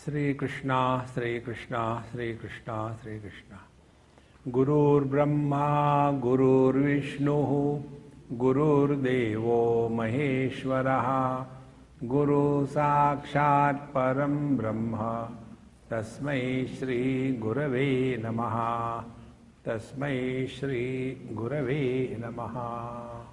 Sri Krishna, Sri Krishna, Sri Krishna, Sri Krishna. Gurur Brahma, Gurur Vishnu, Gurur Devo Maheshwaraha, Guru Sakshat Param Brahma, Tasmai Shri Gurave Namaha, Tasmai Shri Gurave Namaha.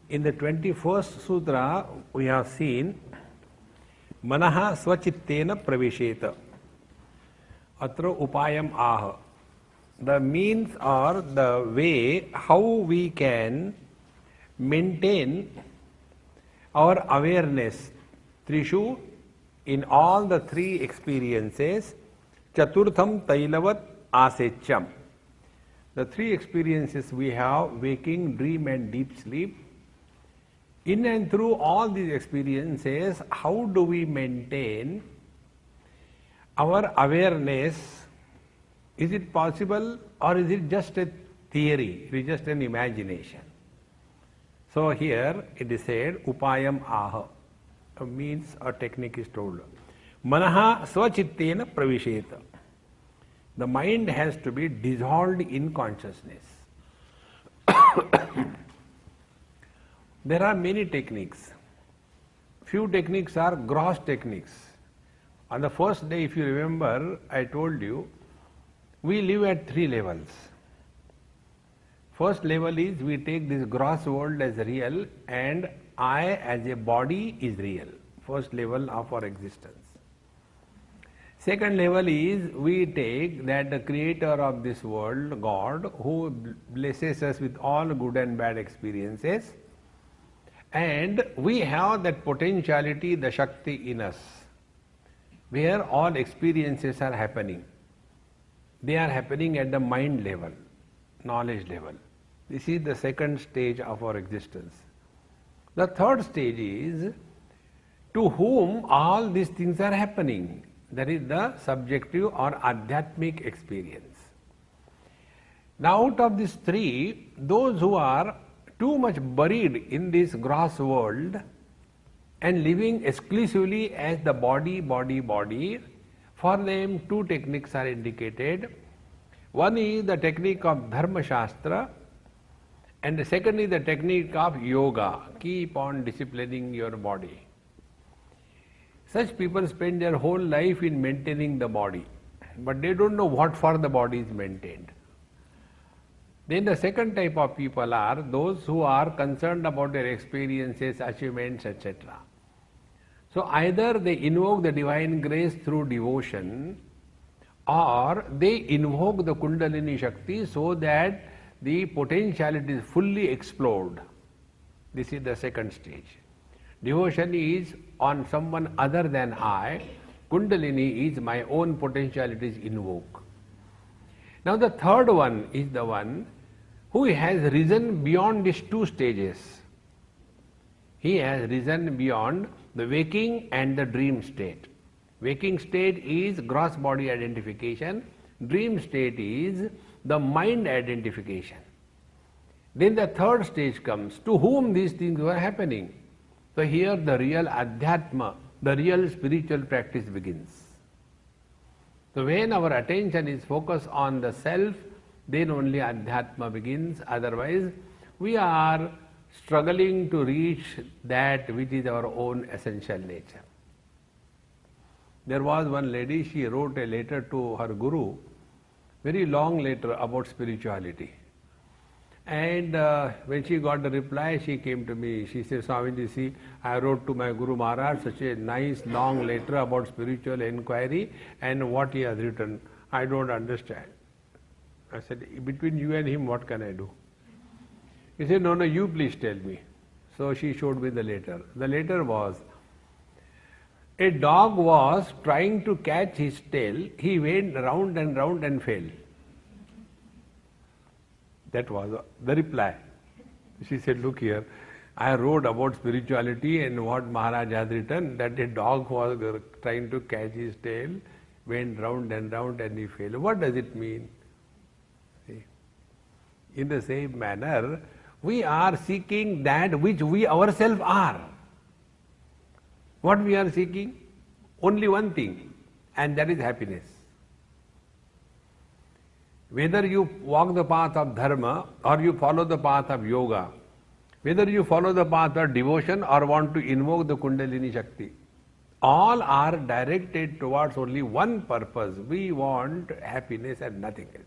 In the 21st Sutra, we have seen Manaha Swachittena Pravesheta. Atra Upayam Aha. The means or the way how we can maintain our awareness, Trishu, in all the three experiences, Chaturtham Tailavat Asecham. The three experiences we have, waking, dream and deep sleep. In and through all these experiences, how do we maintain our awareness? Is it possible or is it just a theory? It is just an imagination. So here it is said, Upayam Aha. A means or technique is told. Manaha Swachittena Pravisheta. The mind has to be dissolved in consciousness. There are many techniques. Few techniques are gross techniques. On the first day, if you remember, I told you, we live at three levels. First level is we take this gross world as real and I as a body is real. First level of our existence. Second level is we take that the creator of this world, God, who blesses us with all good and bad experiences, and we have that potentiality, the Shakti in us, where all experiences are happening. They are happening at the mind level, knowledge level. This is the second stage of our existence. The third stage is to whom all these things are happening. That is the subjective or adhyatmic experience. Now out of these three, those who are too much buried in this gross world and living exclusively as the body, for them two techniques are indicated. One is the technique of Dharma Shastra and the second is the technique of yoga. Keep on disciplining your body. Such people spend their whole life in maintaining the body, but they don't know what for the body is maintained. Then the second type of people are those who are concerned about their experiences, achievements, etc. So either they invoke the divine grace through devotion or they invoke the Kundalini Shakti so that the potentialities fully explode. This is the second stage. Devotion is on someone other than I. Kundalini is my own potentialities invoke. Now the third one is the one who has risen beyond these two stages. He has risen beyond the waking and the dream state. Waking state is gross body identification. Dream state is the mind identification. Then the third stage comes, to whom these things were happening. So here the real adhyatma, the real spiritual practice begins. So when our attention is focused on the self, then only adhyatma begins. Otherwise, we are struggling to reach that which is our own essential nature. There was one lady, she wrote a letter to her guru, very long letter about spirituality. And when she got the reply, she came to me. She said, Swamiji, see, I wrote to my Guru Maharaj such a nice long letter about spiritual inquiry, and what he has written, I don't understand. I said, between you and him, what can I do? He said, no, you please tell me. So she showed me the letter. The letter was, a dog was trying to catch his tail. He went round and round and fell. That was the reply. She said, look here, I wrote about spirituality and what Maharaj has written, that a dog was trying to catch his tail, went round and he fell. What does it mean? In the same manner, we are seeking that which we ourselves are. What we are seeking? Only one thing, and that is happiness. Whether you walk the path of dharma or you follow the path of yoga, whether you follow the path of devotion or want to invoke the Kundalini Shakti, all are directed towards only one purpose. We want happiness and nothing else.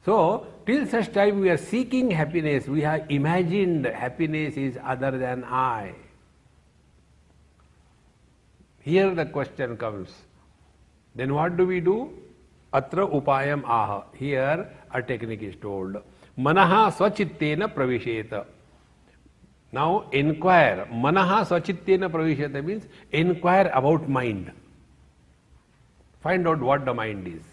So, till such time we are seeking happiness, we have imagined happiness is other than I. Here the question comes. Then what do we do? Atra upayam aha. Here a technique is told. Manaha swachittena pravisheta. Now inquire. Manaha swachittena pravisheta means inquire about mind. Find out what the mind is.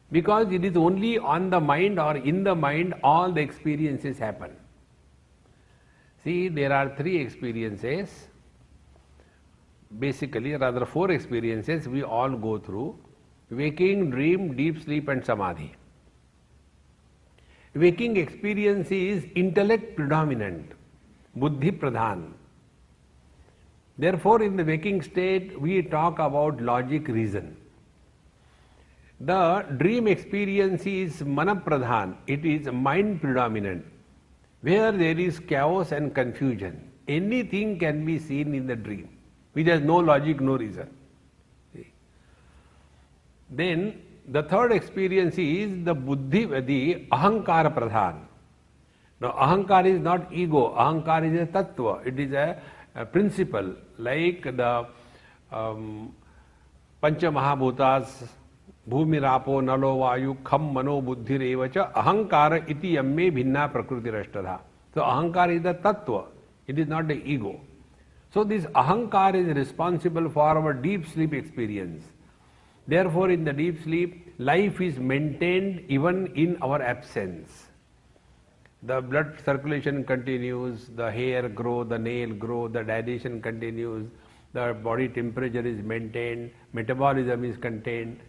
Because it is only on the mind or in the mind all the experiences happen. See, there are three experiences. Basically, rather four experiences we all go through. Waking, dream, deep sleep and samadhi. Waking experience is intellect predominant, buddhi pradhan. Therefore, in the waking state, we talk about logic, reason. The dream experience is mana pradhan, it is mind predominant, where there is chaos and confusion. Anything can be seen in the dream, which has no logic, no reason. Then the third experience is the buddhi, the ahankara pradhan. Now ahankara is not ego, ahankara is a tattva, it is a principle, like the pancha mahabhutas, bhumi rapo nalo vayu kham mano buddhi revacha ahankara iti yamme bhinna prakriti rashtadha. So ahankara is the tattva, it is not the ego. So this ahankara is responsible for our deep sleep experience. Therefore, in the deep sleep, life is maintained even in our absence. The blood circulation continues, the hair grow, the nail grow, the digestion continues, the body temperature is maintained, metabolism is contained.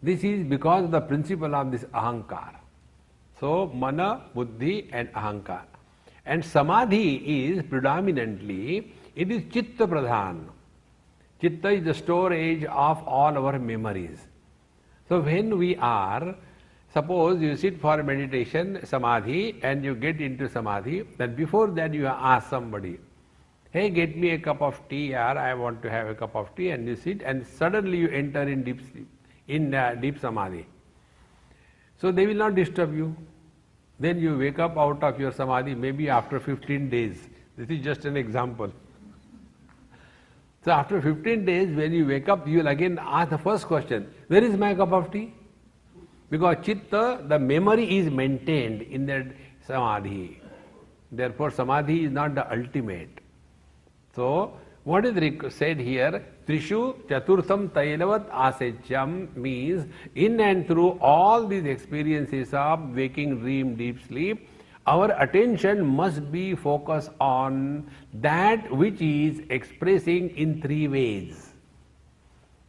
This is because of the principle of this ahankara. So, mana, buddhi and ahankara. And samadhi is predominantly, it is chitta pradhan. Chitta is the storage of all our memories. So when we are, suppose you sit for meditation, samadhi, and you get into samadhi, then before that you ask somebody, hey, get me a cup of tea, or I want to have a cup of tea, and you sit, and suddenly you enter in deep sleep, in deep samadhi. So they will not disturb you. Then you wake up out of your samadhi maybe after 15 days. This is just an example. So after 15 days, when you wake up, you will again ask the first question, where is my cup of tea? Because chitta, the memory is maintained in that samadhi. Therefore, samadhi is not the ultimate. So, what is said here, Trishu Chaturtham Tailavat Asechyam means in and through all these experiences of waking, dream, deep sleep, our attention must be focused on that which is expressing in three ways.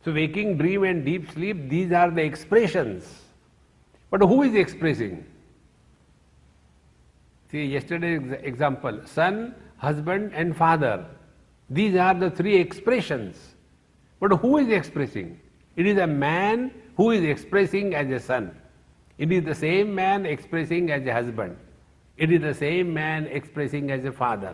So waking, dream and deep sleep, these are the expressions. But who is expressing? See, yesterday's example, son, husband and father. These are the three expressions. But who is expressing? It is a man who is expressing as a son. It is the same man expressing as a husband. It is the same man expressing as a father.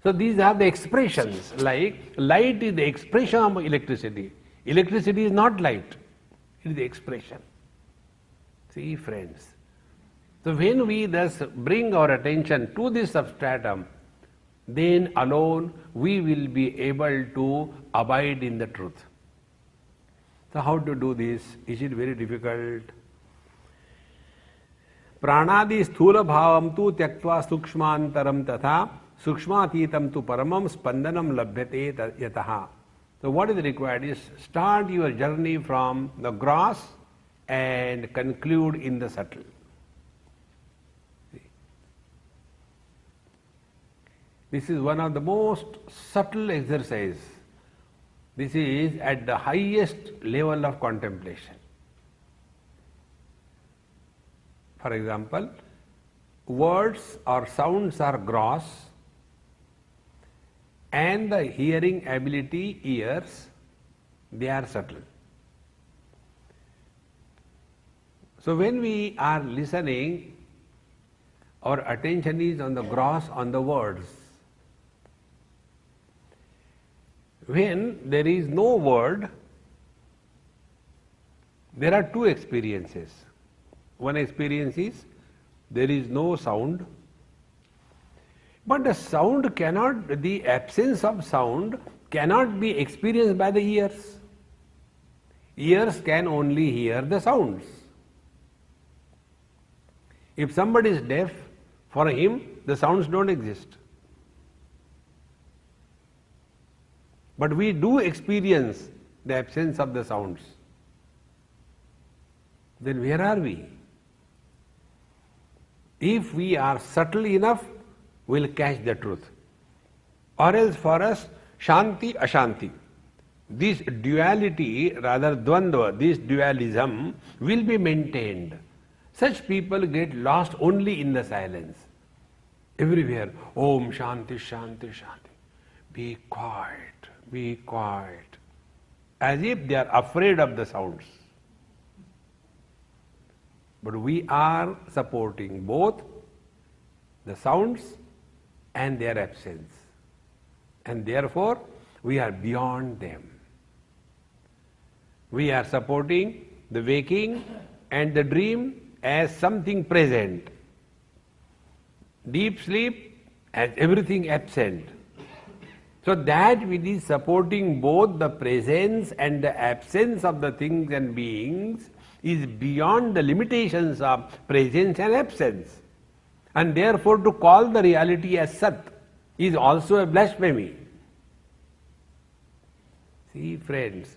So these are the expressions, like light is the expression of electricity. Electricity is not light, it is the expression. See, friends. So when we thus bring our attention to this substratum, then alone we will be able to abide in the truth. So how to do this? Is it very difficult? Pranadi sthula bhavam tu tyaktva sukshmantaram tatha sukshmatītam tu paramam spandanam labhyate yataha. So what is required is start your journey from the gross and conclude in the subtle. This is one of the most subtle exercise. This is at the highest level of contemplation. For example, words or sounds are gross and the hearing ability, ears, they are subtle. So when we are listening, our attention is on the gross, on the words. When there is no word, there are two experiences. One experience is there is no sound, but the absence of sound cannot be experienced by the ears. Ears can only hear the sounds. If somebody is deaf, for him the sounds don't exist. But we do experience the absence of the sounds. Then where are we? If we are subtle enough, we'll catch the truth. Or else for us, Shanti, Ashanti. This duality, rather dvandva, this dualism will be maintained. Such people get lost only in the silence. Everywhere, Om Shanti, Shanti, Shanti. Be quiet, be quiet. As if they are afraid of the sounds. But we are supporting both the sounds and their absence. And therefore, we are beyond them. We are supporting the waking and the dream as something present. Deep sleep as everything absent. So that which is supporting both the presence and the absence of the things and beings is beyond the limitations of presence and absence. And therefore to call the reality as Sat is also a blasphemy. See friends,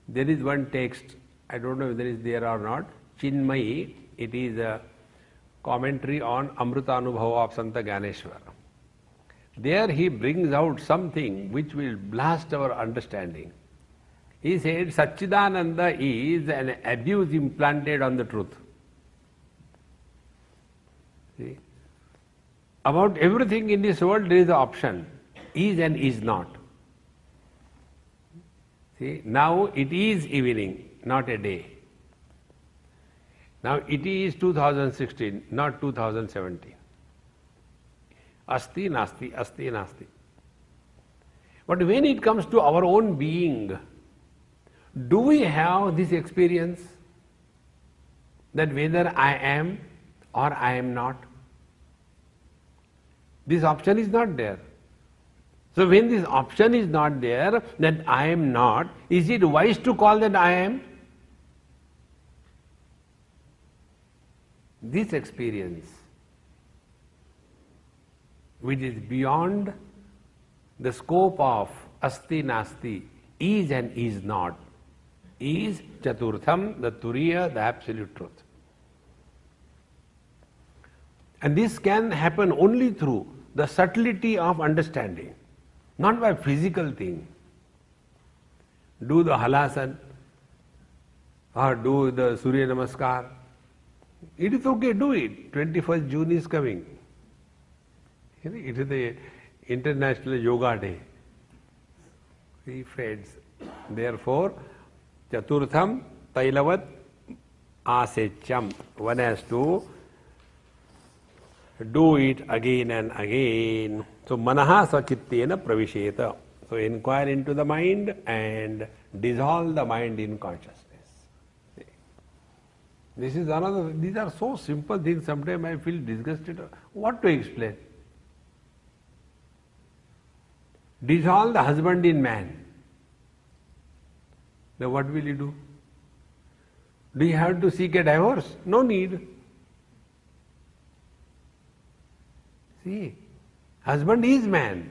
there is one text, I don't know whether it is there or not, Chinmayi, it is a commentary on Amrutanubhava of Santa Gyaneshwar. There he brings out something which will blast our understanding. He said Satchidananda is an abuse implanted on the truth. See? About everything in this world there is an option, is and is not. See, now it is evening, not a day. Now it is 2016, not 2017. Asti nasti, asti nasti. But when it comes to our own being, do we have this experience that whether I am or I am not? This option is not there. So when this option is not there, that I am not, is it wise to call that I am? This experience, which is beyond the scope of asti nasti, is and is not, is chaturtham, the turiya, the absolute truth. And this can happen only through the subtlety of understanding, not by physical thing. Do the halasan or do the Surya Namaskar. It is okay, do it. 21st June is coming. It is the International Yoga Day. See friends, therefore, Chaturtham Tailavat Asecham. One has to do it again and again. So Manaha Sachittena Pravisheta. So inquire into the mind and dissolve the mind in consciousness. This is another, these are so simple things, sometimes I feel disgusted. What to explain? Dissolve the husband in man. Now what will you do? Do you have to seek a divorce? No need. See, husband is man.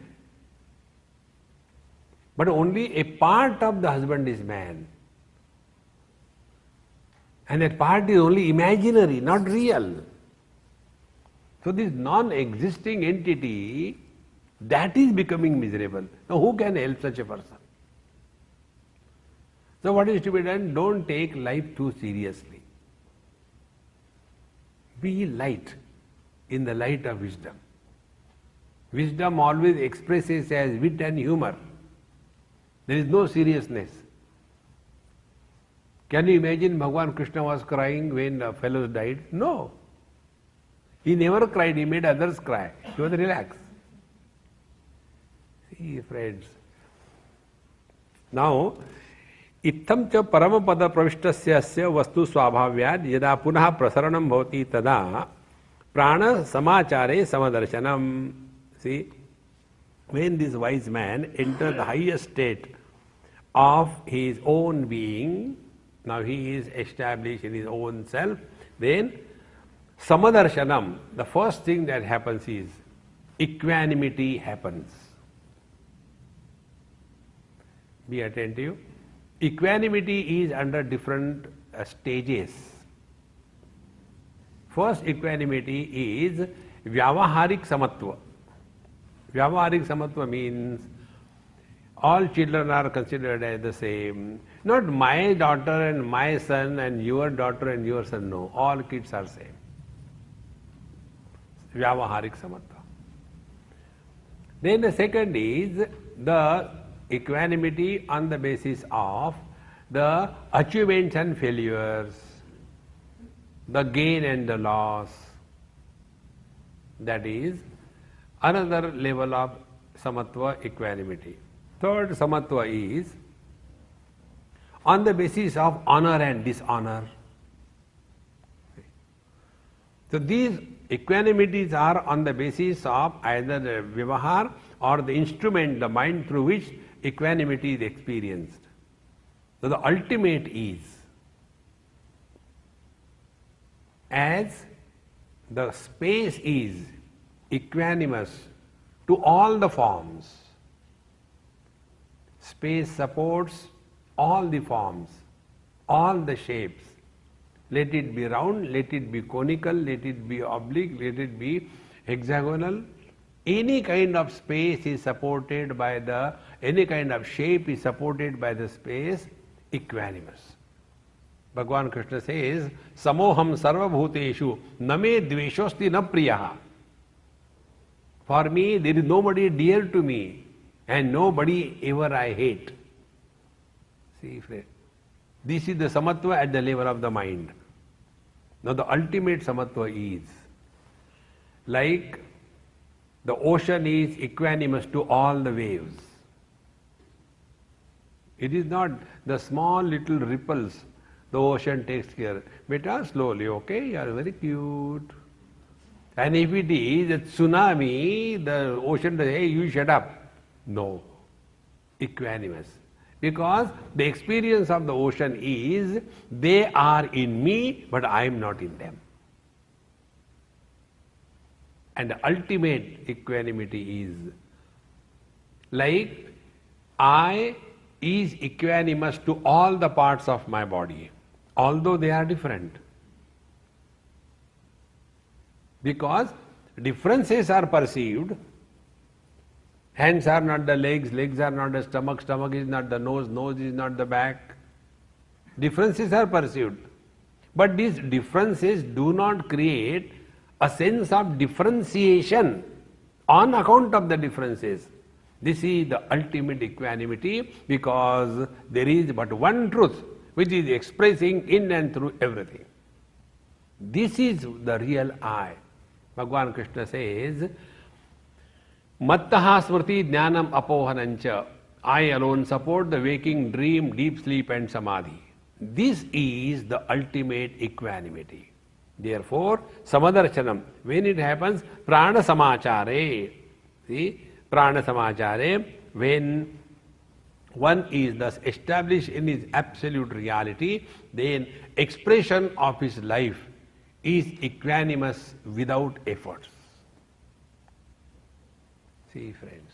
But only a part of the husband is man. And that part is only imaginary, not real. So this non-existing entity, that is becoming miserable. Now who can help such a person? So what is to be done? Don't take life too seriously. Be light in the light of wisdom. Wisdom always expresses as wit and humor. There is no seriousness. Can you imagine Bhagavan Krishna was crying when fellows died? No. He never cried, he made others cry. He was relaxed. See, friends. Now, इत्थं च परमपद प्रविष्टस्य अस्य वस्तु स्वाभाव्यात् यदा पुनः प्रसरणं भवति तदा प्राण समाचारे समदर्शनम. See, when this wise man enters the highest state of his own being, now he is established in his own self, then samadarshanam, the first thing that happens is equanimity happens. Be attentive. Equanimity is under different stages. First equanimity is vyavaharik samatva. Vyavaharik samatva means all children are considered as the same. Not my daughter and my son and your daughter and your son, no. All kids are same. Vyavaharik samatva. Then the second is the equanimity on the basis of the achievements and failures, the gain and the loss. That is another level of samatva, equanimity. Third samatva is on the basis of honor and dishonor. So these equanimities are on the basis of either the vivahar or the instrument, the mind through which equanimity is experienced. So the ultimate is as the space is equanimous to all the forms. Space supports all the forms, all the shapes. Let it be round, let it be conical, let it be oblique, let it be hexagonal. Any kind of space is supported by the, any kind of shape is supported by the space, equanimous. Bhagavan Krishna says, Samoham sarva bhuteshu name dveshosti na priyaha. For me, there is nobody dear to me and nobody ever I hate. See, friend. This is the samatva at the level of the mind. Now the ultimate samatva is like the ocean is equanimous to all the waves. It is not the small little ripples the ocean takes care. Beta, slowly, okay, you are very cute. And if it is a tsunami, the ocean does, hey, you shut up. No, equanimous. Because the experience of the ocean is, they are in me, but I am not in them. And the ultimate equanimity is like I is equanimous to all the parts of my body, although they are different. Because differences are perceived. Hands are not the legs, legs are not the stomach, stomach is not the nose, nose is not the back. Differences are perceived. But these differences do not create a sense of differentiation on account of the differences. This is the ultimate equanimity because there is but one truth which is expressing in and through everything. This is the real I. Bhagavan Krishna says, Mattaha smriti jnanam apohanancha. I alone support the waking, dream, deep sleep and samadhi. This is the ultimate equanimity. Therefore, samadarshanam, when it happens, prana samachare. See, prana samachare, when one is thus established in his absolute reality, then expression of his life is equanimous without efforts. See, friends.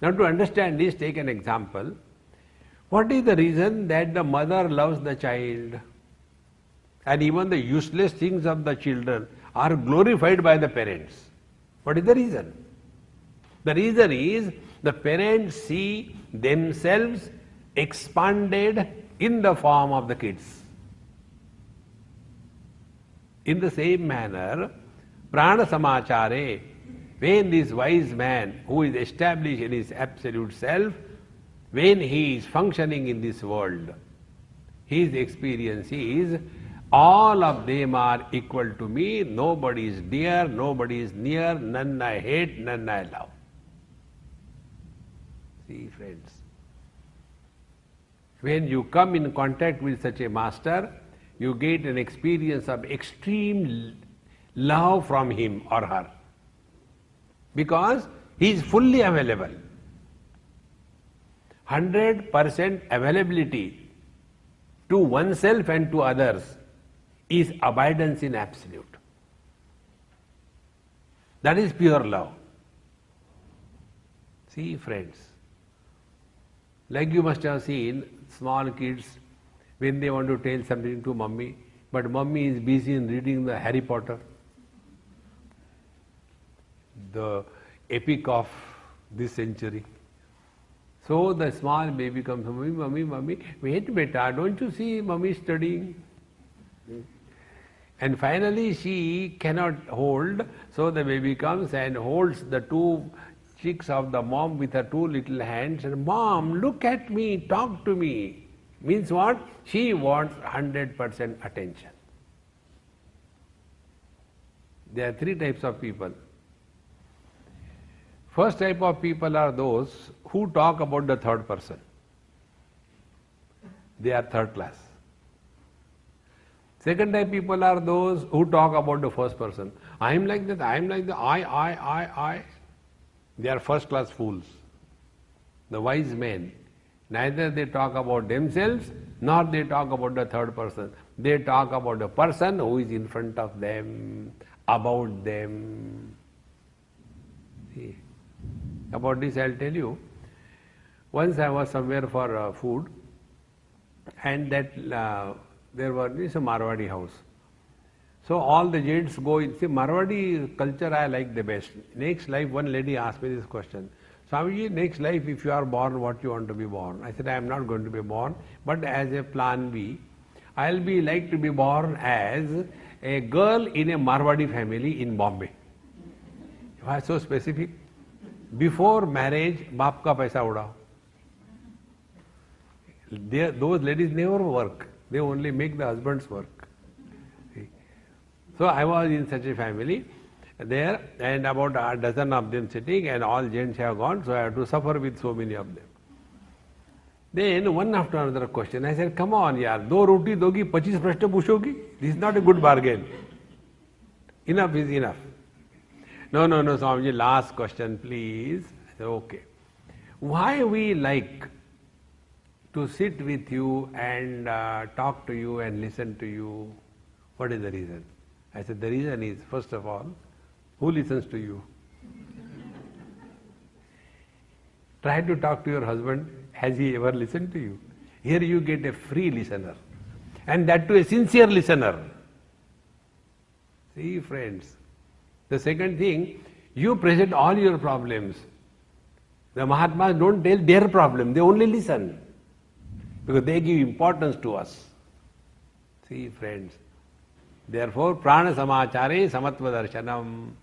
Now to understand this, take an example. What is the reason that the mother loves the child? And even the useless things of the children are glorified by the parents. What is the reason? The reason is the parents see themselves expanded in the form of the kids. In the same manner, prana samachare, when this wise man who is established in his absolute self, when he is functioning in this world, his experience is all of them are equal to me, nobody is dear, nobody is near, none I hate, none I love. See, friends, when you come in contact with such a master, you get an experience of extreme love from him or her, because he is fully available. 100% availability to oneself and to others is abidance in absolute. That is pure love. See, friends, like you must have seen small kids when they want to tell something to mummy, but mummy is busy in reading the Harry Potter, the epic of this century. So the small baby comes, mummy, mummy, mummy, wait beta, don't you see mummy studying? And finally she cannot hold, so the baby comes and holds the two cheeks of the mom with her two little hands and, Mom, look at me, talk to me. Means what? She wants 100% attention. There are three types of people. First type of people are those who talk about the third person. They are third class. Second type people are those who talk about the first person. I am like that, I am like that, I. They are first class fools. The wise men, neither they talk about themselves, nor they talk about the third person. They talk about the person who is in front of them, about them. See, about this I'll tell you. Once I was somewhere for food, and that there was this Marwadi house. So all the gents go in. See, Marwadi culture I like the best. Next life, one lady asked me this question. Swamiji, next life, if you are born, what you want to be born? I said, I am not going to be born, but as a plan B, I'll be like to be born as a girl in a Marwadi family in Bombay. Why so specific? Before marriage, baap ka paisa udao. Those ladies never work. They only make the husbands work. See? So I was in such a family there, and about a dozen of them sitting, and all gents have gone, so I have to suffer with so many of them. Then one after another question, I said, come on yaar, 2 roti dogi, 25 prashna pushogi? This is not a good bargain. Enough is enough. No, Swamiji, last question please. I said, okay. Why we like to sit with you and talk to you and listen to you? What is the reason? I said, the reason is, first of all, who listens to you? Try to talk to your husband. Has he ever listened to you? Here you get a free listener, and that too a sincere listener. See, friends. The second thing, you present all your problems. The Mahatmas don't tell their problem, they only listen, because they give importance to us. See, friends. Therefore, prana samachare samatva darshanam.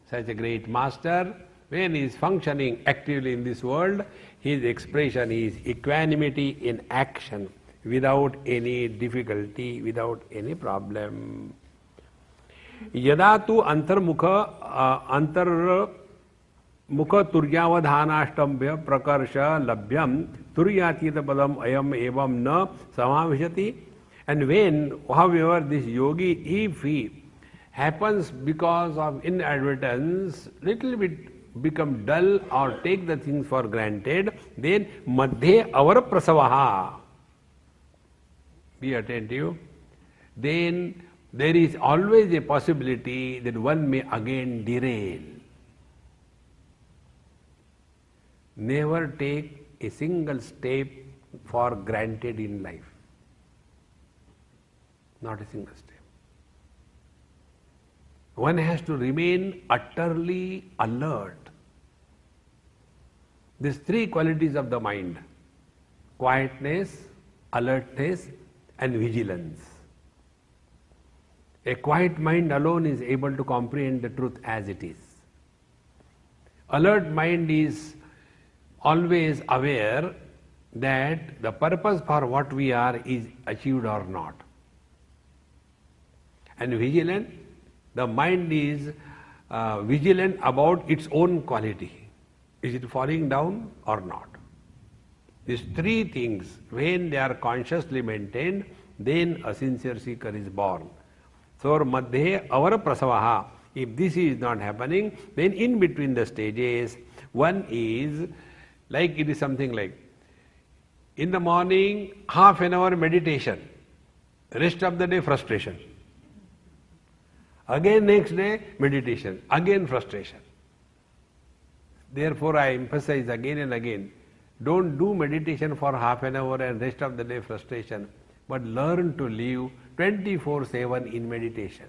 Such a great master, when he is functioning actively in this world, his expression is equanimity in action, without any difficulty, without any problem. यदा तु अंतर्मुख तुर्यावधानाष्टम्भ्य प्रकर्ष लभ्यम तुर्यातीत पदम अयम एवं न समाविशति. And when, however, this yogi, if he happens because of inadvertence, little bit become dull or take the things for granted, then madhye avara prasavaha. Be attentive. Then there is always a possibility that one may again derail. Never take a single step for granted in life. Not a single step. One has to remain utterly alert. These three qualities of the mind: quietness, alertness, and vigilance. A quiet mind alone is able to comprehend the truth as it is. Alert mind is always aware that the purpose for what we are is achieved or not. And vigilant, the mind is vigilant about its own quality. Is it falling down or not? These three things, when they are consciously maintained, then a sincere seeker is born. So, madhye avara prasavaha. If this is not happening, then in between the stages, one is like, it is something like, in the morning, half an hour meditation, rest of the day frustration. Again next day, meditation, again frustration. Therefore, I emphasize again and again, don't do meditation for half an hour and rest of the day frustration, but learn to live 24/7 in meditation.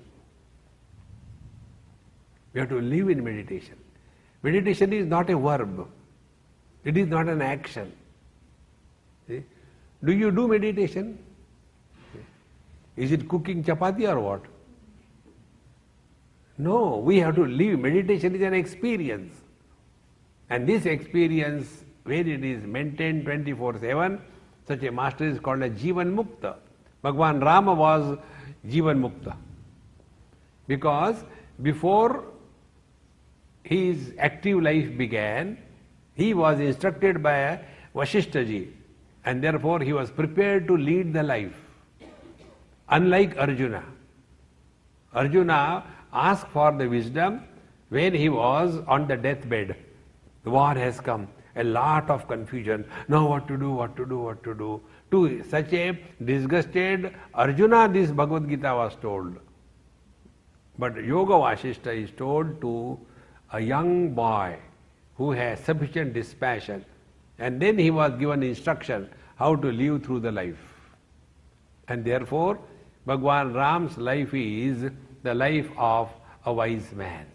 We have to live in meditation. Meditation is not a verb. It is not an action. See? Do you do meditation? Is it cooking chapati or what? No, we have to live. Meditation is an experience. And this experience, when it is maintained 24/7, such a master is called a Jivan Mukta. Bhagwan Rama was Jivan Mukta. Because before his active life began, he was instructed by Vasishtha ji, and therefore he was prepared to lead the life. Unlike Arjuna. Arjuna asked for the wisdom when he was on the deathbed. The war has come, a lot of confusion. Now what to do, what to do, what to do. To such a disgusted Arjuna, this Bhagavad Gita was told. But Yoga Vasishtha is told to a young boy who has sufficient dispassion, and then he was given instruction how to live through the life. And therefore, Bhagwan Ram's life is the life of a wise man.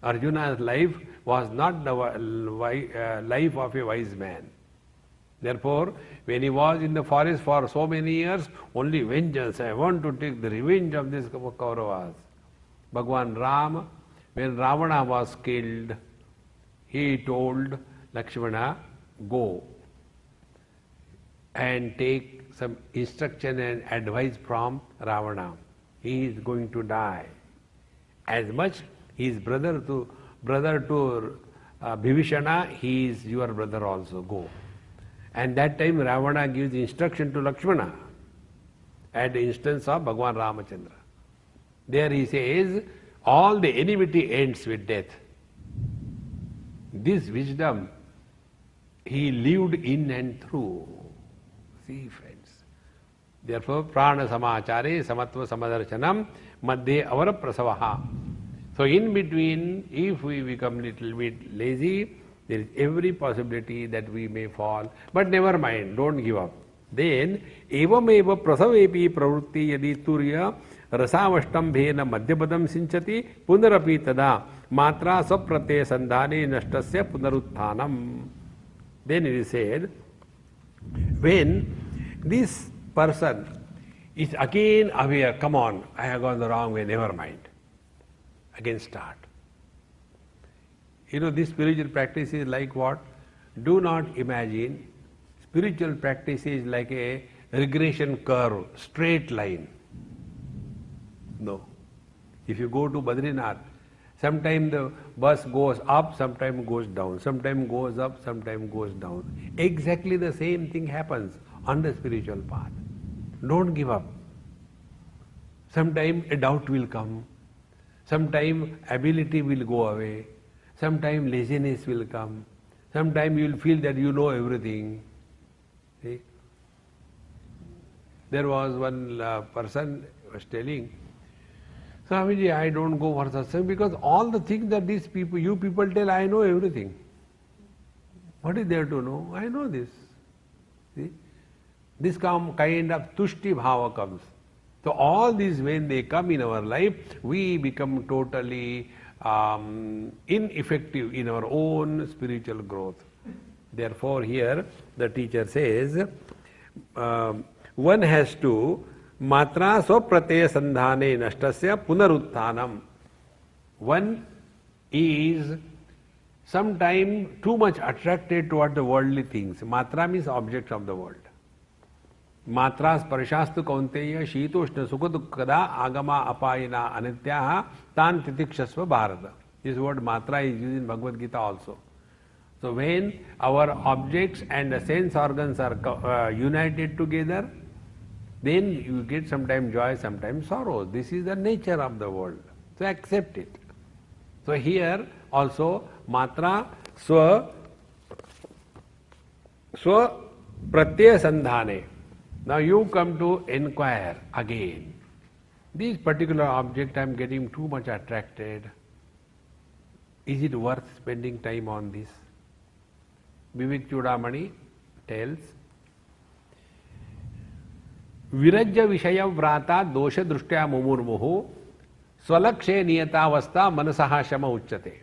Arjuna's life was not the life of a wise man. Therefore, when he was in the forest for so many years, only vengeance, I want to take the revenge of these Kauravas. Bhagwan Ram, when Ravana was killed, he told Lakshmana, go and take some instruction and advice from Ravana. He is going to die. As much he is brother to Bhivishana, he is your brother also, go. And that time Ravana gives instruction to Lakshmana at the instance of Bhagwan Ramachandra. There he says, all the enmity ends with death. This wisdom he lived in and through. See, friends. Therefore, prana samachare samatva samadarchanam madhye avara prasavaha. So in between, if we become little bit lazy, there is every possibility that we may fall. But never mind, don't give up. Then, evam eva prasavepi pravrutti yadi turya rasavashtambhena madhyapadam sinchati punarapi tada matra saprate sandhane nashtasya punaruthanam. Then it is said, when this person is again aware, come on, I have gone the wrong way, never mind. Again start. You know, this spiritual practice is like what? Do not imagine spiritual practice is like a regression curve, straight line. No. If you go to Badrinath, sometimes the bus goes up, sometimes goes down, sometimes goes up, sometimes goes down. Exactly the same thing happens on the spiritual path. Don't give up. Sometimes a doubt will come. Sometimes ability will go away. Sometimes laziness will come. Sometimes you will feel that you know everything. See? There was one person was telling, Swamiji, I don't go for satsang because all the things that these people, you people tell, I know everything. What is there to know? I know this. See? This kind of tushti bhava comes. So all these, when they come in our life, we become totally ineffective in our own spiritual growth. Therefore here the teacher says, one has to Matra swapratyaya sandhane nashtasya punaruttanam. One is sometime too much attracted toward the worldly things. Matra means objects of the world. Matra sparashastu kaunteya shitoshna sukha agama apayina anityaha tan titikshasva bharata. This word matra is used in Bhagavad Gita also. So when our objects and the sense organs are united together, then you get sometimes joy, sometimes sorrow. This is the nature of the world. So accept it. So here also matra swa pratyaya sandhane. Now you come to inquire again. This particular object I am getting too much attracted. Is it worth spending time on this? Vivek Chudamani tells, Virajya Vishaya Vrata Dosha Drushtya Mumurmuhu Swalakshe Niyatavastha Manasaha Shama Uchyate.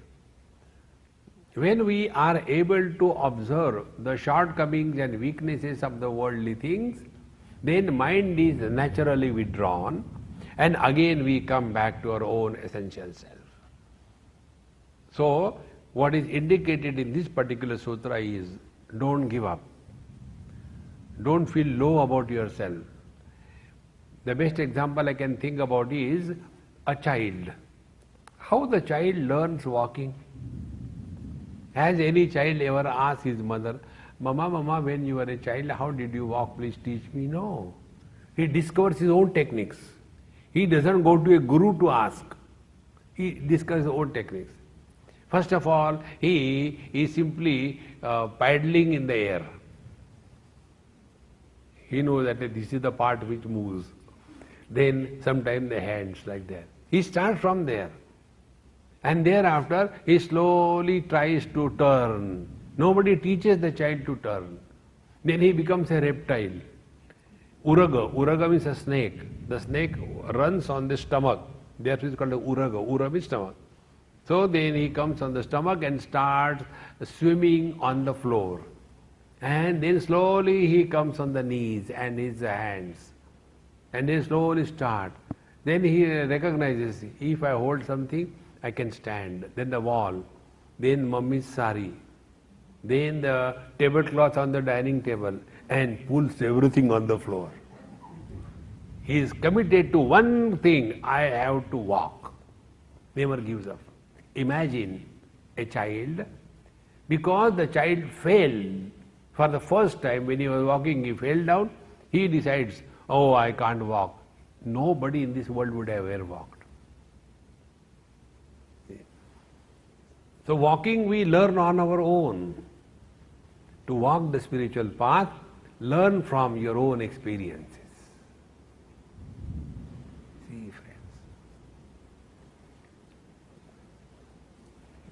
When we are able to observe the shortcomings and weaknesses of the worldly things, then mind is naturally withdrawn and again we come back to our own essential self. So, what is indicated in this particular sutra is don't give up. Don't feel low about yourself. The best example I can think about is a child. How the child learns walking? Has any child ever asked his mother, Mama, when you were a child, how did you walk? Please teach me. No. He discovers his own techniques. He doesn't go to a guru to ask. He discovers his own techniques. First of all, he is simply paddling in the air. He knows that this is the part which moves. Then sometimes the hands like that. He starts from there. And thereafter, he slowly tries to turn. Nobody teaches the child to turn. Then he becomes a reptile. Uraga. Uraga means a snake. The snake runs on the stomach. Therefore it is called a uraga. Ura means stomach. So then he comes on the stomach and starts swimming on the floor. And then slowly he comes on the knees and his hands. And then slowly start. Then he recognizes, if I hold something, I can stand. Then the wall. Then mummy's sari. Then the tablecloth on the dining table. And pulls everything on the floor. He is committed to one thing, I have to walk. Never gives up. Imagine a child, because the child fell for the first time when he was walking, he fell down, he decides, oh, I can't walk. Nobody in this world would have ever walked. So walking we learn on our own. To walk the spiritual path, learn from your own experiences. See, friends.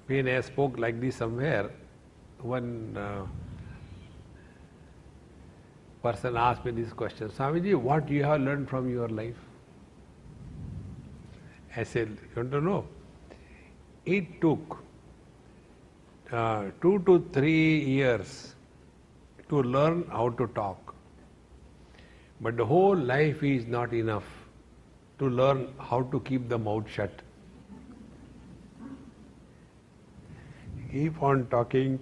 When I spoke like this somewhere, one person asked me this question, Swamiji, what you have learned from your life? I said, you want to know? It took 2 to 3 years to learn how to talk. But the whole life is not enough to learn how to keep the mouth shut. Keep on talking,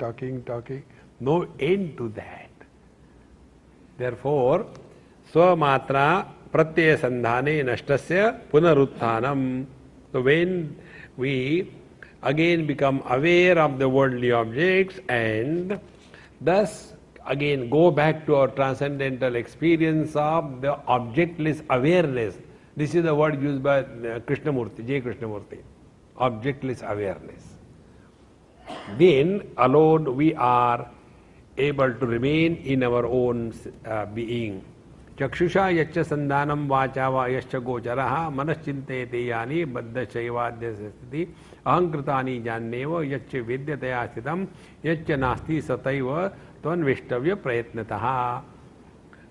no end to that. Therefore, swamatra pratyaya sandhane nashtasya punaruttanam. So when we again become aware of the worldly objects and thus again go back to our transcendental experience of the objectless awareness. This is the word used by Krishnamurti, J. Krishnamurti. Objectless awareness. Then alone we are able to remain in our own being. Chakshusha yaccha sandhanam vachava yascha gocharaha manaschintete yani baddha shaivadhyasthiti ahankritani janneva yaccha vidyataya sthitam yaccha nasti sataiva tvanvishtavya prayatnataha.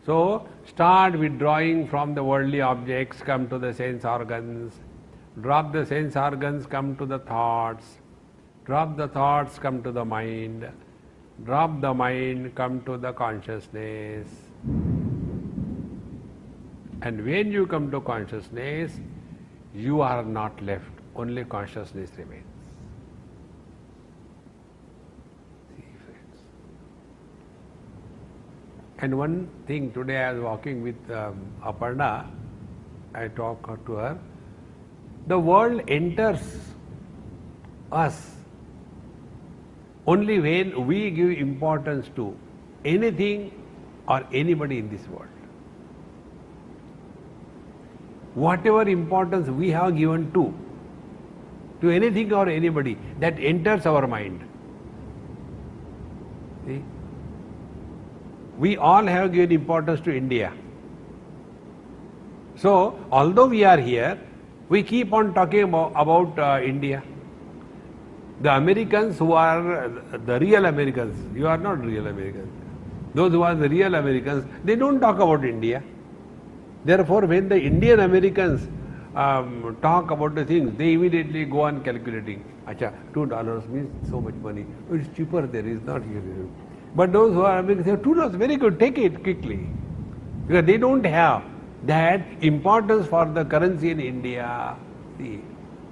So start withdrawing from the worldly objects, come to the sense organs. Drop the sense organs, come to the thoughts. Drop the thoughts, come to the mind. Drop the mind, come to the consciousness. And when you come to consciousness, you are not left, only consciousness remains. See, friends. And one thing, today I was walking with Aparna, I talked to her, the world enters us only when we give importance to anything or anybody in this world. Whatever importance we have given to anything or anybody, that enters our mind. See? We all have given importance to India. So, although we are here, we keep on talking about India. The Americans who are the real Americans, you are not real Americans. Those who are the real Americans, they don't talk about India. Therefore, when the Indian Americans talk about the things, they immediately go on calculating. Acha, $2 means so much money. It's cheaper there, it's not here. But those who are Americans say, $2, very good, take it quickly. Because they don't have that importance for the currency in India. See,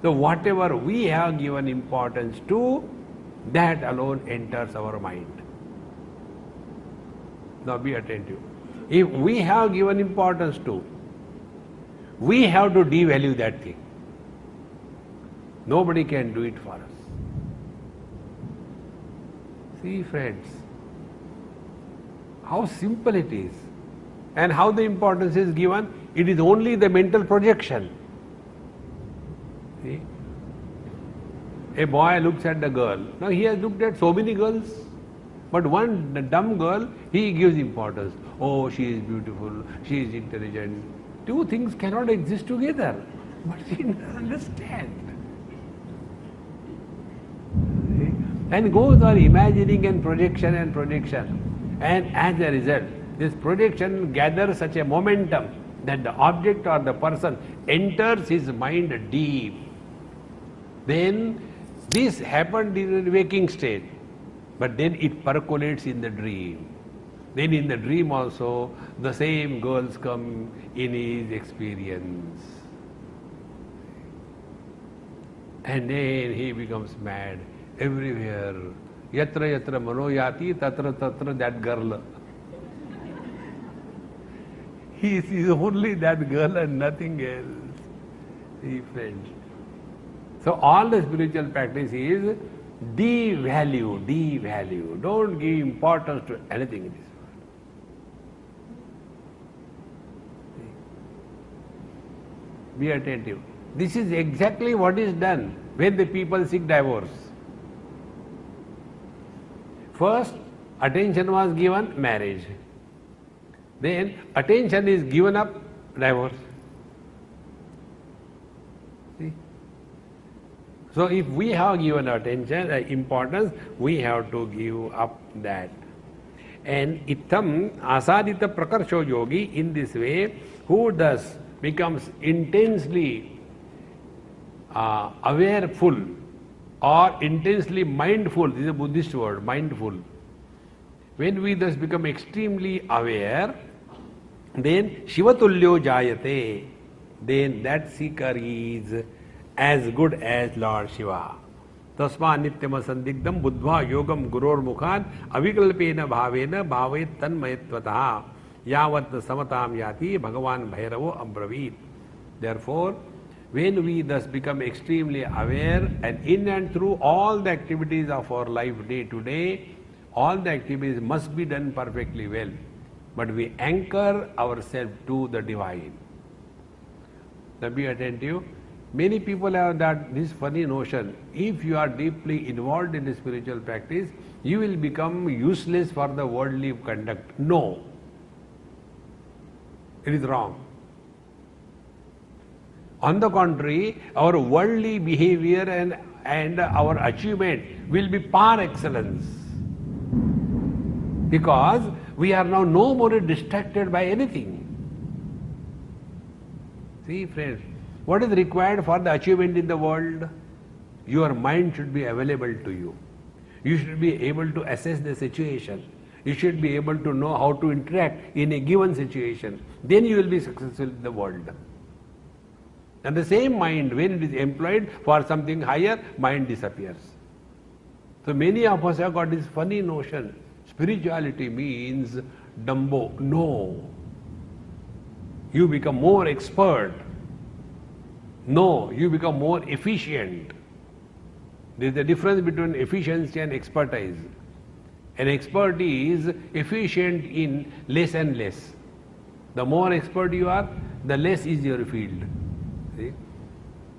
so whatever we have given importance to, that alone enters our mind. Now be attentive. If we have given importance to, we have to devalue that thing. Nobody can do it for us. See, friends, how simple it is and how the importance is given. It is only the mental projection. See? A boy looks at the girl. Now he has looked at so many girls, but one the dumb girl, he gives importance. Oh, she is beautiful, she is intelligent. Two things cannot exist together. But she doesn't understand. See? And goes on imagining and projection and projection. And as a result, this projection gathers such a momentum that the object or the person enters his mind deep. Then this happened in the waking state, but then it percolates in the dream. Then in the dream also, the same girls come in his experience. And then he becomes mad everywhere. Yatra yatra manoyati, tatra tatra, that girl. He sees only that girl and nothing else. See, friends. So all the spiritual practice is devalue. Don't give importance to anything in this world. Be attentive. This is exactly what is done when the people seek divorce. First, attention was given, marriage. Then, attention is given up, divorce. See? So, if we have given attention, importance, we have to give up that. And itam asadita prakarsho yogi, in this way, who thus becomes intensely awareful or intensely mindful. This is a Buddhist word, mindful. When we thus become extremely aware, then Shivatulyo Jayate, then that seeker is as good as Lord Shiva. Tasma nityam sandigdam buddhva yogam guror mukhan avikalpena bhavena bhavet tanmayatvatah yavat samatam yati bhagavan bhairavo abravit. Therefore, when we thus become extremely aware and in and through all the activities of our life day to day, all the activities must be done perfectly well, but we anchor ourselves to the divine. Now be attentive. Many people have this funny notion, if you are deeply involved in the spiritual practice, you will become useless for the worldly conduct. No. It is wrong. On the contrary, our worldly behavior and our achievement will be par excellence. Because we are now no more distracted by anything. See, friends, what is required for the achievement in the world? Your mind should be available to you. You should be able to assess the situation. You should be able to know how to interact in a given situation. Then you will be successful in the world. And the same mind, when it is employed for something higher, mind disappears. So many of us have got this funny notion. Spirituality means Dumbo. No. You become more expert. No, you become more efficient. There is a difference between efficiency and expertise. An expert is efficient in less and less. The more expert you are, the less is your field. See?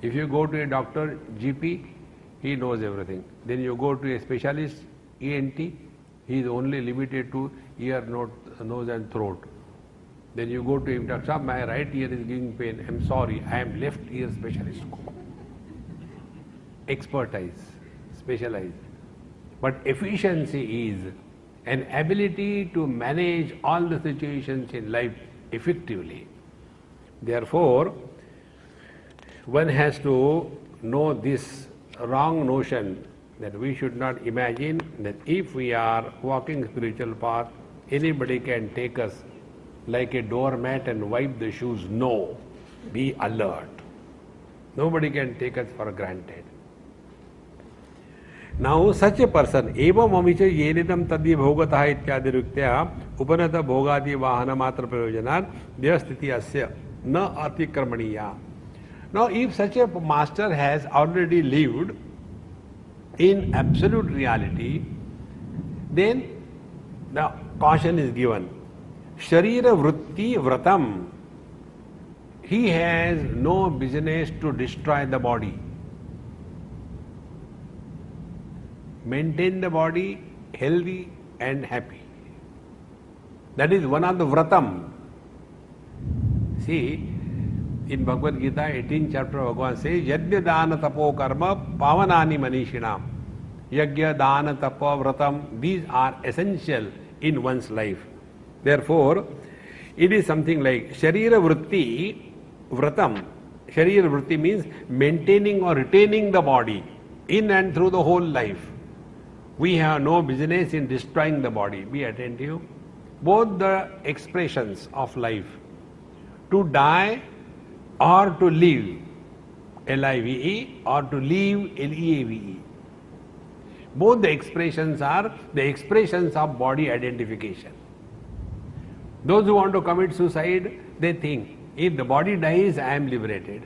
If you go to a doctor, GP, he knows everything. Then you go to a specialist, ENT, he is only limited to ear, nose and throat. Then you go to him, Doctor, my right ear is giving pain. I'm sorry, I am left ear specialist. Expertise, specialized. But efficiency is an ability to manage all the situations in life effectively. Therefore, one has to know this wrong notion that we should not imagine that if we are walking spiritual path, anybody can take us like a doormat and wipe the shoes. No, be alert. Nobody can take us for granted. Now such a person, evam amicha yenidam tadhi bhogatah ityadi ruktya upanata bhogadi vahana matra prayojanat devasthiti asya na atikramaniya. Now if such a master has already lived in absolute reality, then the caution is given. Sharira vritti vratam. He has no business to destroy the body. Maintain the body healthy and happy. That is one of the vratam. See, in Bhagavad Gita, 18th chapter, Bhagavan says, Yajna dana tapo karma pavanani manishinam. Yajna dana tapo vratam. These are essential in one's life. Therefore, it is something like Sharira vritti vratam. Sharira vritti means maintaining or retaining the body in and through the whole life. We have no business in destroying the body. Be attentive. Both the expressions of life, to die or to live, L-I-V-E, or to live, L-E-A-V-E. Both the expressions are the expressions of body identification. Those who want to commit suicide, they think, if the body dies, I am liberated.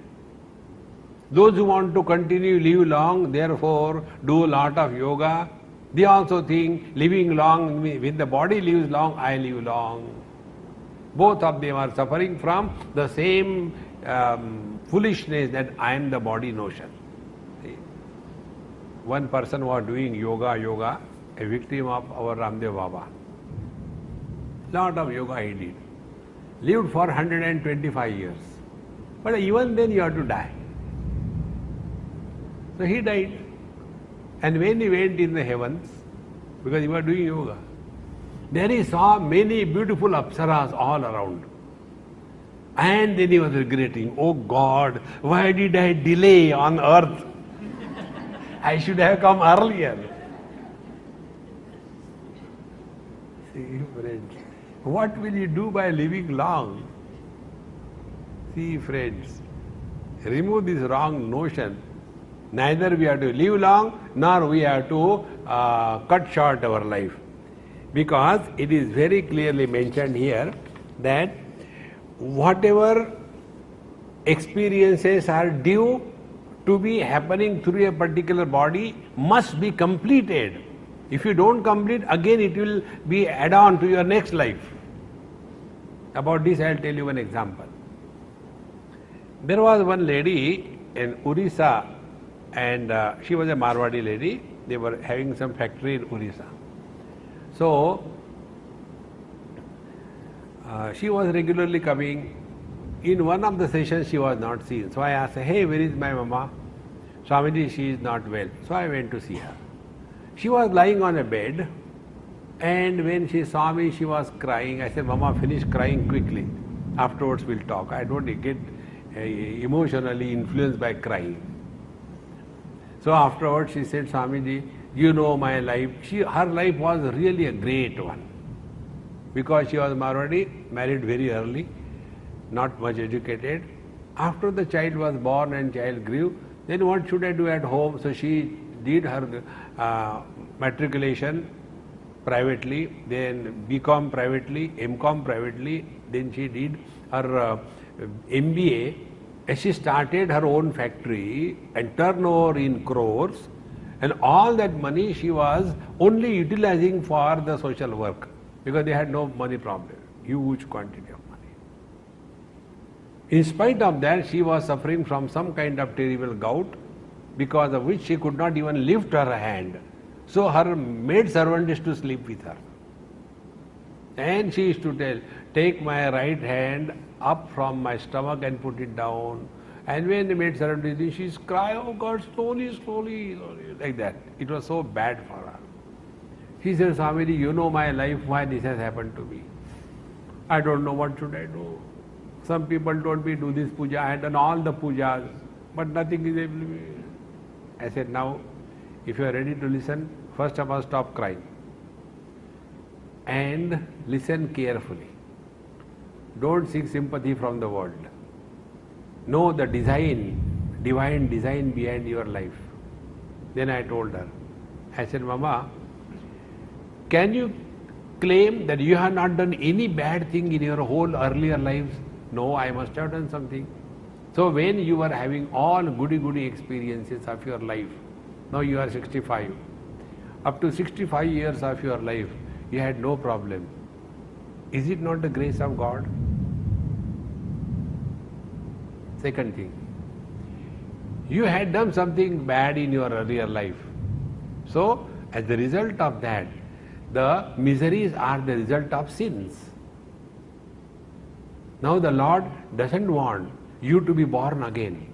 Those who want to continue live long, therefore do a lot of yoga, they also think living long, when the body lives long, I live long. Both of them are suffering from the same foolishness that I am the body notion. See? One person was doing yoga, a victim of our Ramdev Baba. Lot of yoga he did. Lived for 125 years. But even then you have to die. So he died. And when he went in the heavens, because he was doing yoga, there he saw many beautiful apsaras all around. And then he was regretting, oh God, why did I delay on earth? I should have come earlier. See, friends, what will you do by living long? See, friends, remove this wrong notion. Neither we have to live long, nor we have to cut short our life. Because it is very clearly mentioned here that whatever experiences are due to be happening through a particular body must be completed. If you don't complete, again it will be add-on to your next life. About this I will tell you one example. There was one lady in Orissa, and she was a Marwadi lady. They were having some factory in Orissa. So, she was regularly coming. In one of the sessions, she was not seen. So I asked her, hey, where is my mama? Swamiji, she is not well. So I went to see her. She was lying on a bed, and when she saw me, she was crying. I said, Mama, finish crying quickly. Afterwards, we'll talk. I don't get emotionally influenced by crying. So afterwards she said, Swamiji, you know my life. Her life was really a great one. because she was Marwadi, married very early, not much educated. After the child was born and child grew, then what should I do at home? So she did her matriculation privately, then BCom privately, MCom privately, then she did her MBA, and she started her own factory and turnover in crores, and all that money she was only utilizing for the social work because they had no money problem, huge quantity of money. In spite of that, she was suffering from some kind of terrible gout, because of which she could not even lift her hand. So her maid servant used to sleep with her. And she used to tell, take my right hand up from my stomach and put it down. And when the maid servant is there, she used to cry, oh God, slowly, slowly, slowly, like that. It was so bad for her. She said, Swamiji, you know my life, why this has happened to me. I don't know what should I do. Some people told me do this puja, I had done all the pujas, but nothing is able to be. I said, now, if you are ready to listen, first of all stop crying and listen carefully. Don't seek sympathy from the world. Know the divine design behind your life. Then I told her, I said, Mama, can you claim that you have not done any bad thing in your whole earlier lives? No, I must have done something. So when you were having all goody experiences of your life, now you are 65. Up to 65 years of your life, you had no problem. Is it not the grace of God? Second thing, you had done something bad in your earlier life. So, as the result of that, the miseries are the result of sins. Now the Lord doesn't want you to be born again.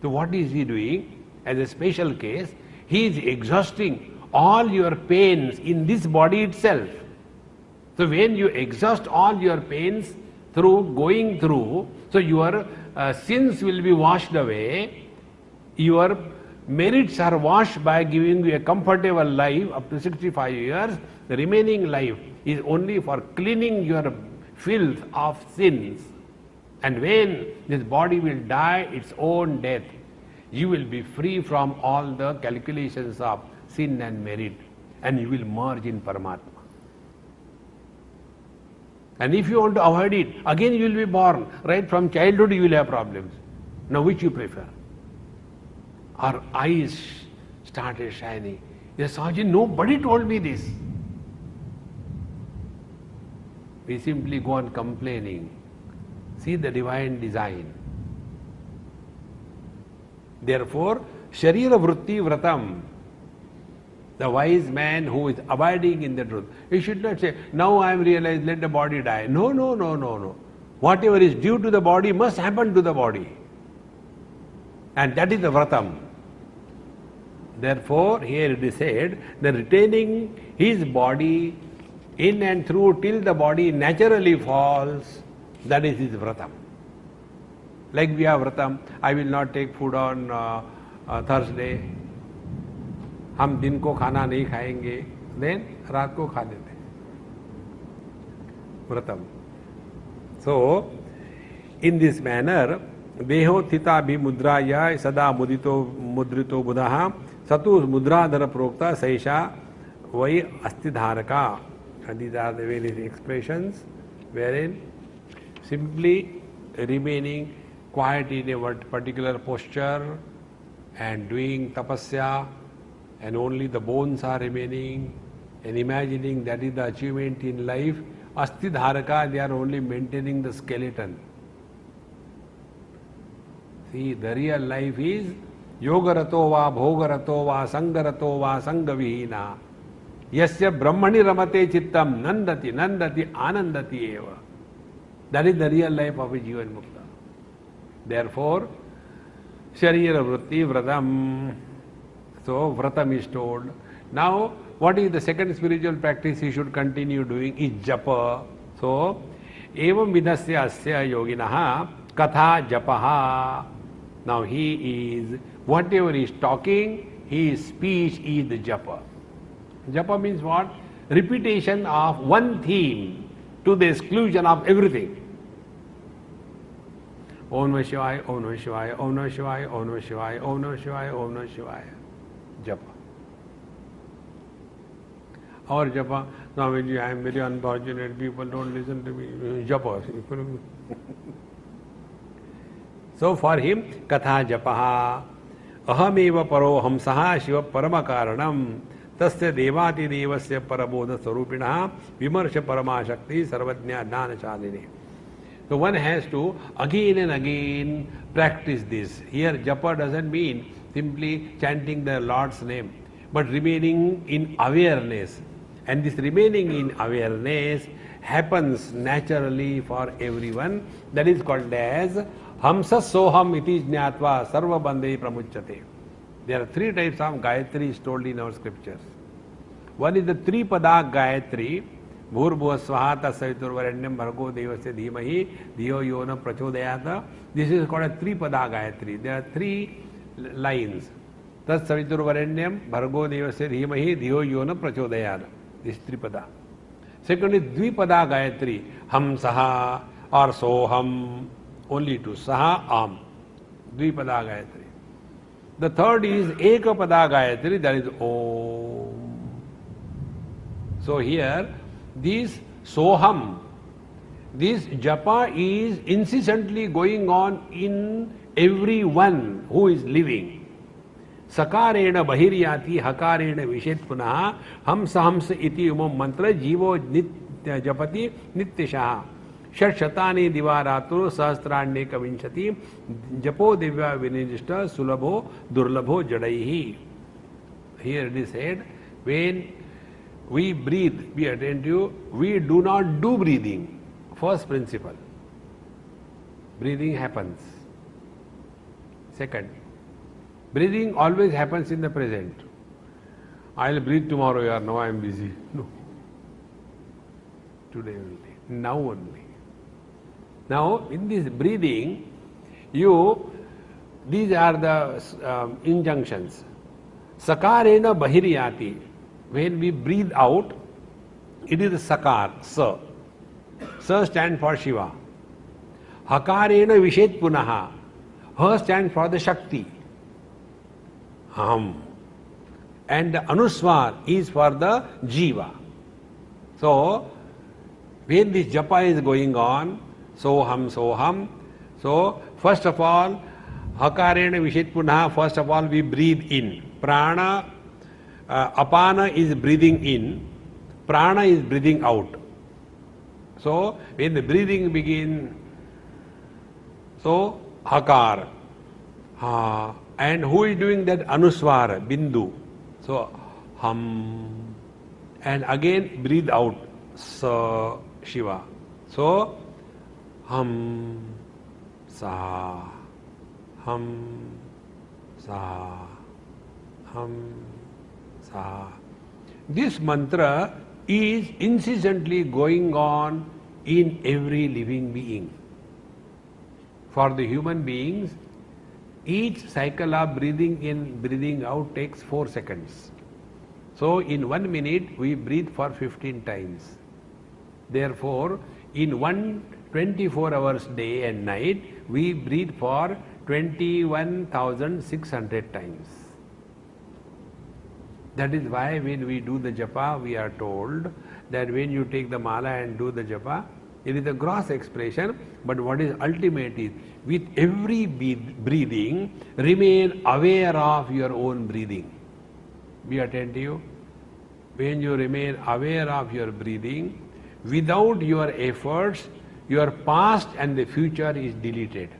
So what is He doing? As a special case, He is exhausting all your pains in this body itself. So when you exhaust all your pains through going through, so your sins will be washed away, your merits are washed by giving you a comfortable life up to 65 years. The remaining life is only for cleaning your filth of sins. And when this body will die its own death, you will be free from all the calculations of sin and merit, and you will merge in Paramatma. And if you want to avoid it, again you will be born. Right from childhood you will have problems. Now which you prefer? Our eyes started shining. Yes, Saji, nobody told me this. We simply go on complaining. See the divine design. Therefore, Sharira Vritti Vratam, the wise man who is abiding in the truth, he should not say, now I am realized, let the body die. No. Whatever is due to the body must happen to the body. And that is the Vratam. Therefore, here it is said, that retaining his body in and through till the body naturally falls, that is his Vratam. Like we have Vratam, I will not take food on Thursday. हम दिन को खाना नहीं खाएंगे, then रात को खा लेते हैं. Vratam. So, in this manner, देहो थिता भी मुद्राया सदा मुद्रितो बुधः सतु मुद्राधर प्रोक्ता सैषा वही अस्थिधारका. And these are the various expressions wherein simply remaining quiet in a particular posture and doing tapasya, and only the bones are remaining, and imagining that is the achievement in life. Asthidharaka, they are only maintaining the skeleton. See, the real life is yogarato va bhogarato va sangarato va sangavihina yasya brahmani ramate chittam nandati anandati eva. That is the real life of a Jivan Mukta. Therefore, Sharira Vritti Vratam. So, Vratam is told. Now, what is the second spiritual practice he should continue doing is Japa. So, Evam Vidasya Asya Yoginaha Katha Japaha. Now, he is, whatever he is talking, his speech is the Japa. Japa means what? repetition of one theme to the exclusion of everything. Om Namah Shivaya, Om Namah Shivaya, Om Namah Shivaya, Om Namah Shivaya, Om Namah Shivaya, Om Namah Shivaya. Japa. Or japa, Swamiji, I am very unfortunate, people don't listen to me. Japa. So for him, Katha Japaha, Ahameva Paro Hamsaha Shiva Paramakaranam, Tasya Devati Devasya Parabodha Sarupinaha, Vimarsha Parama Shakti, Sarvajna Dana Chalini. So one has to again and again practice this. Here japa doesn't mean simply chanting the Lord's name, but remaining in awareness. And this remaining in awareness happens naturally for everyone. That is called as Hamsa Soham iti jnatva sarva bandhe pramuchyate. There are three types of Gayatri told in our scriptures. One is the Tripada Gayatri. Bhurбhuva Swaha Tasaviturvarenyam Bhargo Devasya Dhimahi Dhiyo Yona Prachodayata. This is called a Tripada Gayatri. There are three lines. Tasaviturvarenyam Bhargo Devasya Dhimahi Dhiyo Yona Prachodayata. This is Tripada. Second is Dvipada Gayatri. Ham Saha or Soham. Only two. Saha Am. Dvipada Gayatri. The third is Ekapada Gayatri. That is Om. So here this Soham, this japa is incessantly going on in everyone who is living. Sakarena bahiryati hakarena vishet punaha hamsa hamsa iti umam mantra jivo nitya japati nityashaha shatani divaratur sahasranye kavinshati japo divya vinishta sulabho durlabho jadaihi. Here it is said, when we breathe, be attentive, we do not do breathing. First principle. Breathing happens. Second, breathing always happens in the present. I will breathe tomorrow, yaar, now I am busy. No. Today only. Now only. Now, in this breathing, these are the injunctions. Sakarena bahiryati. When we breathe out, it is Sakar, Sa. Sa stands for Shiva. Hakarena Vishet Punaha. Ha stands for the Shakti. Ham. And the Anuswar is for the Jiva. So, when this japa is going on, Soham, Soham. So, first of all, Hakarena Vishet Punaha, first of all we breathe in. Prana. Apana is breathing in, prana is breathing out. So, when the breathing begins, so hakar, ha, and who is doing that? Anuswara, bindu. So, ham, and again breathe out, sa, Shiva. So, ham, sa, ham, sa, ham. This mantra is incessantly going on in every living being. For the human beings, each cycle of breathing in, breathing out takes 4 seconds. So, in 1 minute, we breathe for 15 times. Therefore, in 24 hours day and night, we breathe for 21,600 times. That is why when we do the japa, we are told that when you take the mala and do the japa, it is a gross expression, but what is ultimate is, with every breathing, remain aware of your own breathing. Be attentive. When you remain aware of your breathing, without your efforts, your past and the future is deleted.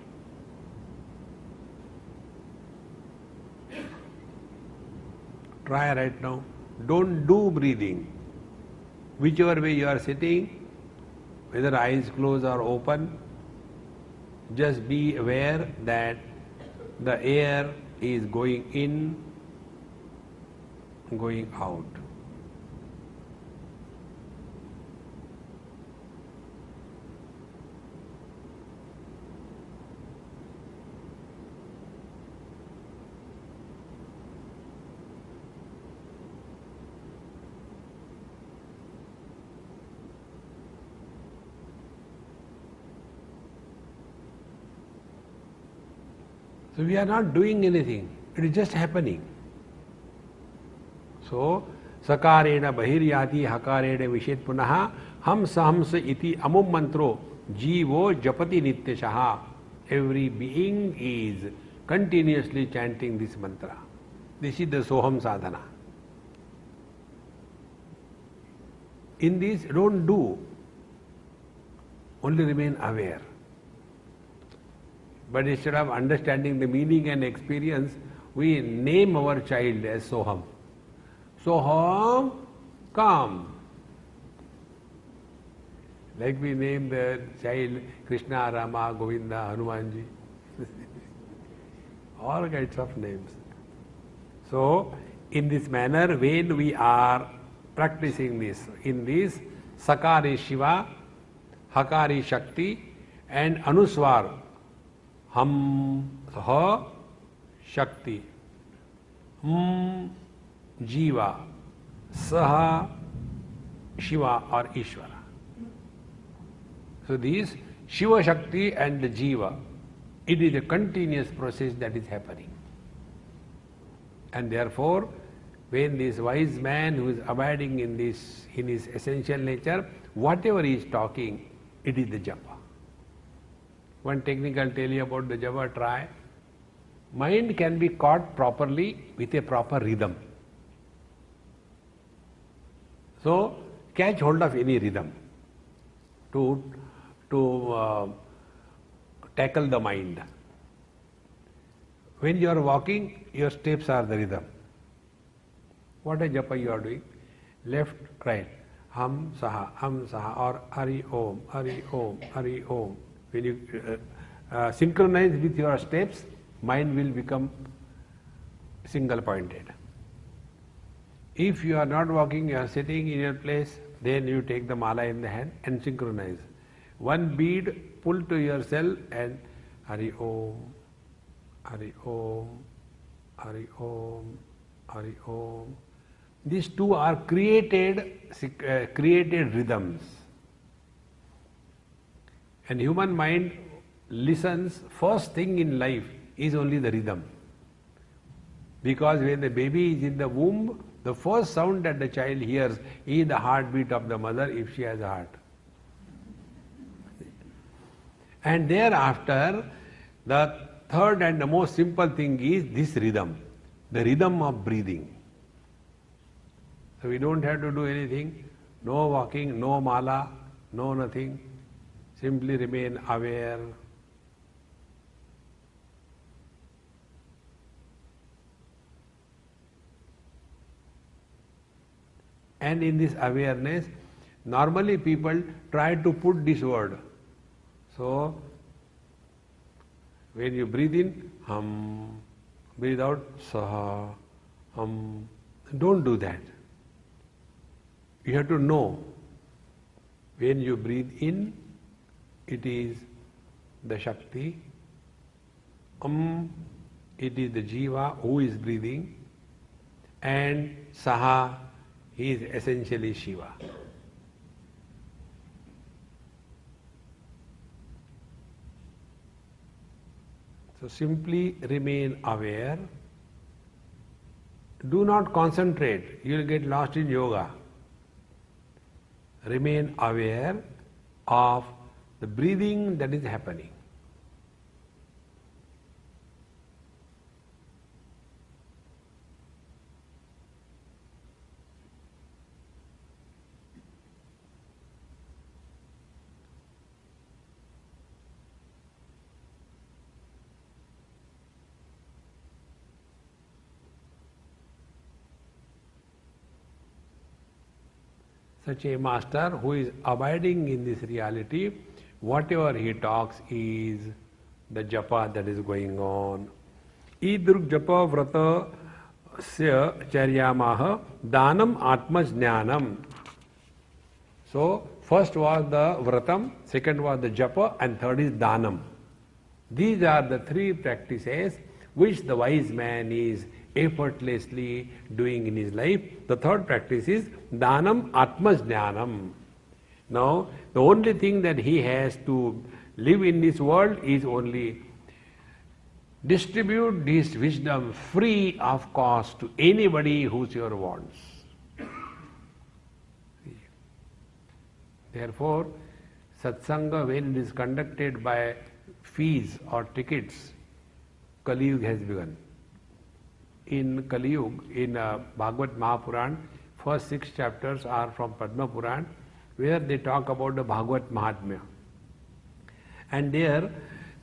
Try right now. Don't do breathing. Whichever way you are sitting, whether eyes closed or open, just be aware that the air is going in, going out. So we are not doing anything, it is just happening. So, sakarena bahiryati hakarena vishet punaha hamsa iti amum mantro jivo japati nityashaha. Every being is continuously chanting this mantra. This is the Soham sadhana. In this, don't do, only remain aware. But instead of understanding the meaning and experience, we name our child as Soham. Soham, come. Like we name the child Krishna, Rama, Govinda, Hanumanji. All kinds of names. So, in this manner, when we are practicing this, in this, Sakari Shiva, Hakari Shakti, and Anuswar, Ham, Ha, Shakti, Jiva, Saha, Shiva or Ishvara. So these Shiva Shakti and the Jiva, it is a continuous process that is happening. And therefore, when this wise man who is abiding in this, in his essential nature, whatever he is talking, it is the japa. One technique I'll tell you about the japa, try. Mind can be caught properly with a proper rhythm. So, catch hold of any rhythm to tackle the mind. When you are walking, your steps are the rhythm. What a japa you are doing? Left, right. Ham, saha, or Hari Om, Hari Om, Hari Om. When you synchronize with your steps, mind will become single pointed. If you are not walking, you are sitting in your place, then you take the mala in the hand and synchronize. One bead, pull to yourself and Hari Om, Hari Om, Hari Om, Hari Om. These two are created rhythms. And human mind listens, first thing in life is only the rhythm. Because when the baby is in the womb, the first sound that the child hears is the heartbeat of the mother if she has a heart. And thereafter, the third and the most simple thing is this rhythm, the rhythm of breathing. So we don't have to do anything, no walking, no mala, no nothing. Simply remain aware. And in this awareness, normally people try to put this word. So, when you breathe in, hum, breathe out, saha, hum. Don't do that. You have to know. When you breathe in, it is the Shakti. It is the Jiva who is breathing. And Saha, he is essentially Shiva. So simply remain aware. Do not concentrate. You will get lost in yoga. Remain aware of the breathing that is happening. Such a master who is abiding in this reality, whatever he talks is the japa that is going on. Idruk japa vrata sya charyamaha danam atma jnanam. So, first was the vratam, second was the japa, and third is danam. These are the three practices which the wise man is effortlessly doing in his life. The third practice is Danam Atmajnanam. Now, the only thing that he has to live in this world is only Distribute this wisdom free of cost to anybody whosoever wants. Therefore, satsanga, when it is conducted by fees or tickets, Kali Yuga has begun. In Kali Yuga, in Bhagavad Mahapuran, first 6 chapters are from Padma Puran, where they talk about the Bhagavad Mahatmya. And there,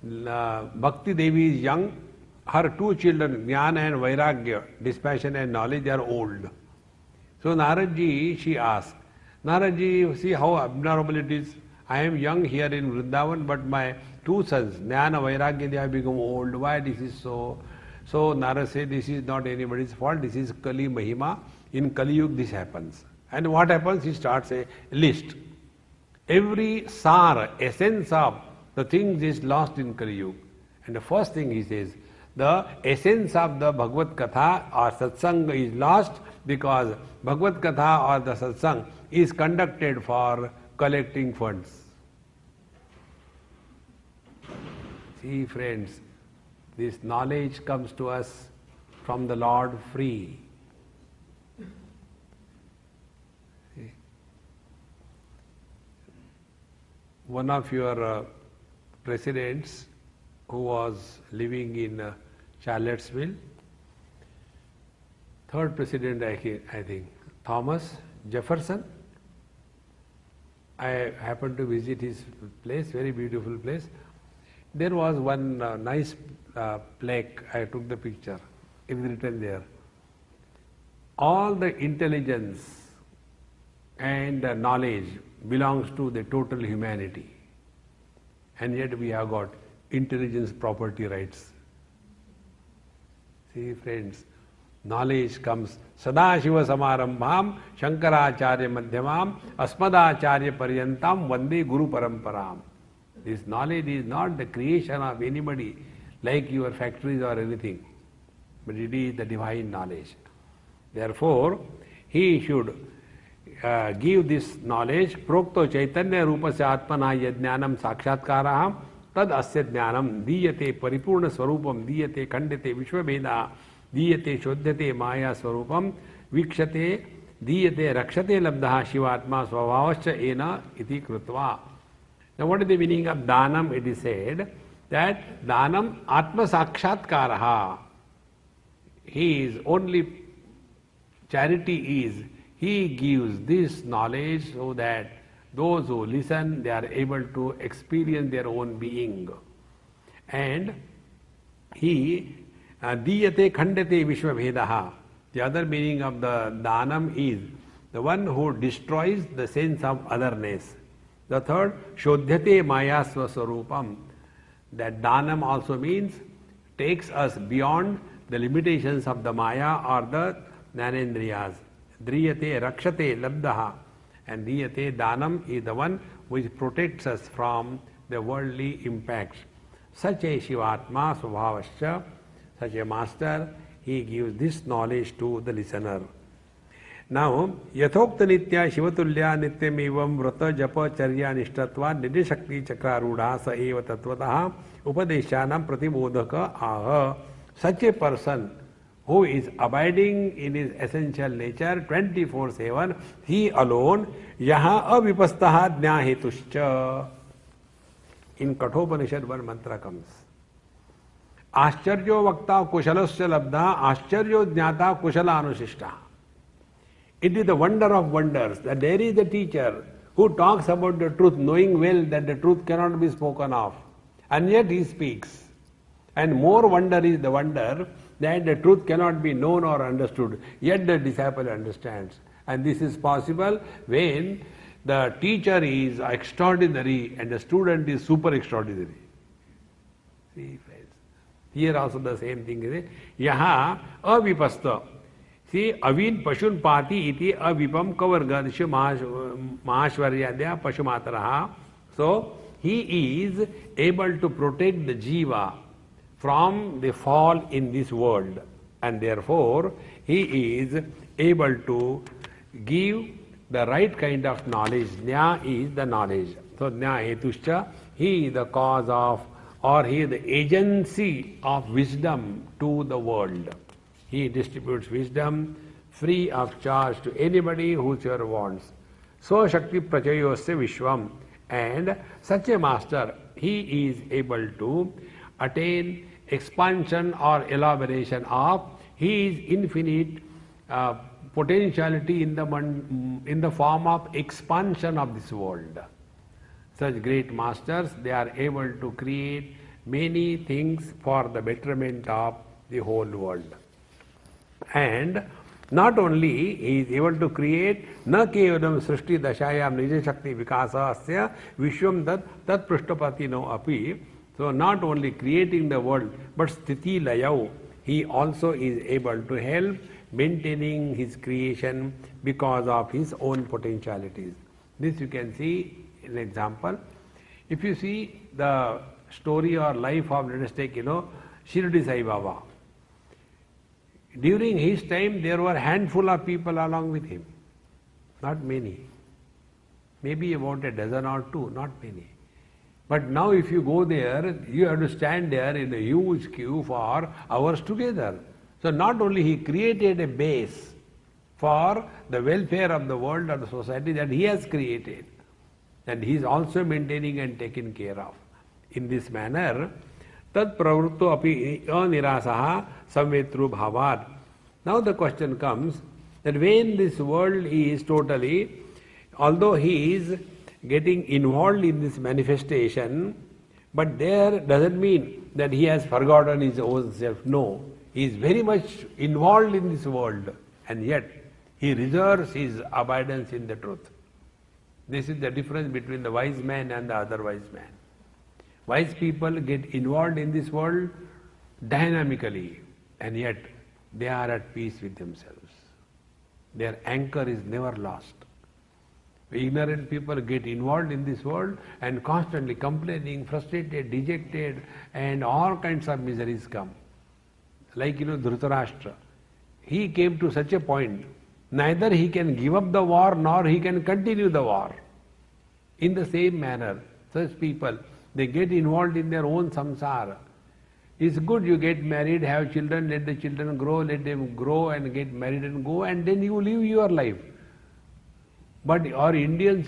Bhakti Devi is young, her 2 children, Jnana and Vairagya, dispassion and knowledge, are old. So Naradji, she asked, Naradji, see how abnormal it is. I am young here in Vrindavan, but my 2 sons, Jnana, Vairagya, they have become old. Why this is so? So Narad said, this is not anybody's fault, this is Kali Mahima. In Kali Yuga this happens. And what happens? He starts a list. Every sar, essence of the things is lost in Kali Yuga. And the first thing he says, the essence of the Bhagavad Katha or Satsang is lost because Bhagavad Katha or the Satsang is conducted for collecting funds. See friends, this knowledge comes to us from the Lord free. See? One of your presidents who was living in Charlottesville, 3rd president I think, Thomas Jefferson. I happened to visit his place, very beautiful place. There was one nice plaque, I took the picture, it is written there. All the intelligence and knowledge belongs to the total humanity. And yet we have got intelligence property rights. See friends, knowledge comes Sadashiva Samarambham Shankaracharya Madhyamam Asmadacharya Paryantam Vande Guru Paramparam. This knowledge is not the creation of anybody like your factories or anything, but it is the divine knowledge. Therefore, he should give this knowledge. Prokto Chaitanya Rupasya Atmana Yajnanam Sakshatkaraham Tad Asya Jnanam Diyate Paripurna Swarupam Diyate Kandate Vishwabheda Diyate Shodhyate Maya Swarupam Vikshate Diyate Rakshate Labdaha Shivatma Swavavascha Ena Iti Krutva. Now what is the meaning of Danam? It is said that Danam Atma Sakshatkaraha. He is only, charity is, he gives this knowledge so that those who listen, they are able to experience their own being. And he, Diyate Khandate Vishwabhedaha. The other meaning of the Danam is the one who destroys the sense of otherness. The third, Shodhyate Mayasva Swarupam. That Danam also means takes us beyond the limitations of the Maya or the Jnanendriyas. Driyate Rakshate Labdaha. And Diyate Danam is the one which protects us from the worldly impacts. Such a Shivatma Svabhavascha, such a master, he gives this knowledge to the listener. Now, Yathokta Nitya Shivatulya Nityam Evam Vrata Japa Charya Nishtatva Nideshakti Chakrarudha Sa Eva Tatvataha Upadeshanam Pratibodhaka Aha. Such a person who is abiding in his essential nature 24/7, he alone, Yaha Avipastaha Jnahetuscha. In Kathopanishad one mantra comes. Ascharyo Vakta Kushalasya Labdha Ascharyo Jnata Kushala Anushishta. It is the wonder of wonders that there is a teacher who talks about the truth, knowing well that the truth cannot be spoken of, and yet he speaks. And more wonder is the wonder that the truth cannot be known or understood, yet the disciple understands. And this is possible when the teacher is extraordinary and the student is super extraordinary. See, friends. Here also the same thing is Yaha avipasta. See, avin pashun pati iti avipam kavargadisha mahashvaryadya pashumataraha. So, he is able to protect the jiva from the fall in this world, and therefore he is able to give the right kind of knowledge. Jna is the knowledge. So, jna hetuscha, he is the cause of or he is the agency of wisdom to the world. He distributes wisdom free of charge to anybody whosoever wants. So Shakti Prachayosya Vishwam. And such a master, he is able to attain expansion or elaboration of his infinite potentiality in the form of expansion of this world. Such great masters, they are able to create many things for the betterment of the whole world. And not only he is able to create na kevalam srishti dashayam nija shakti vikasasya vishwam tat prushtapati no api. So not only creating the world, but sthiti layau, he also is able to help maintaining his creation because of his own potentialities. This you can see in example. If you see the story or life of, let us take, Shirdi Sai Baba. During his time, there were a handful of people along with him. Not many. Maybe about a dozen or two, not many. But now if you go there, you have to stand there in a huge queue for hours together. So not only he created a base for the welfare of the world or the society that he has created, and he is also maintaining and taken care of. In this manner, tad pravritto api anirasaha samvetru bhavat. Now the question comes that when this world is totally, although he is getting involved in this manifestation, but there doesn't mean that he has forgotten his own self. No, he is very much involved in this world, and yet he reserves his abidance in the truth. This is the difference between the wise man and the other wise man. Wise people get involved in this world dynamically, and yet they are at peace with themselves. Their anchor is never lost. Ignorant people get involved in this world and constantly complaining, frustrated, dejected, and all kinds of miseries come. Like, Dhritarashtra. He came to such a point, neither he can give up the war nor he can continue the war. In the same manner, such people, they get involved in their own samsara. It's good you get married, have children, let the children grow, let them grow and get married and go, and then you live your life. But our Indians,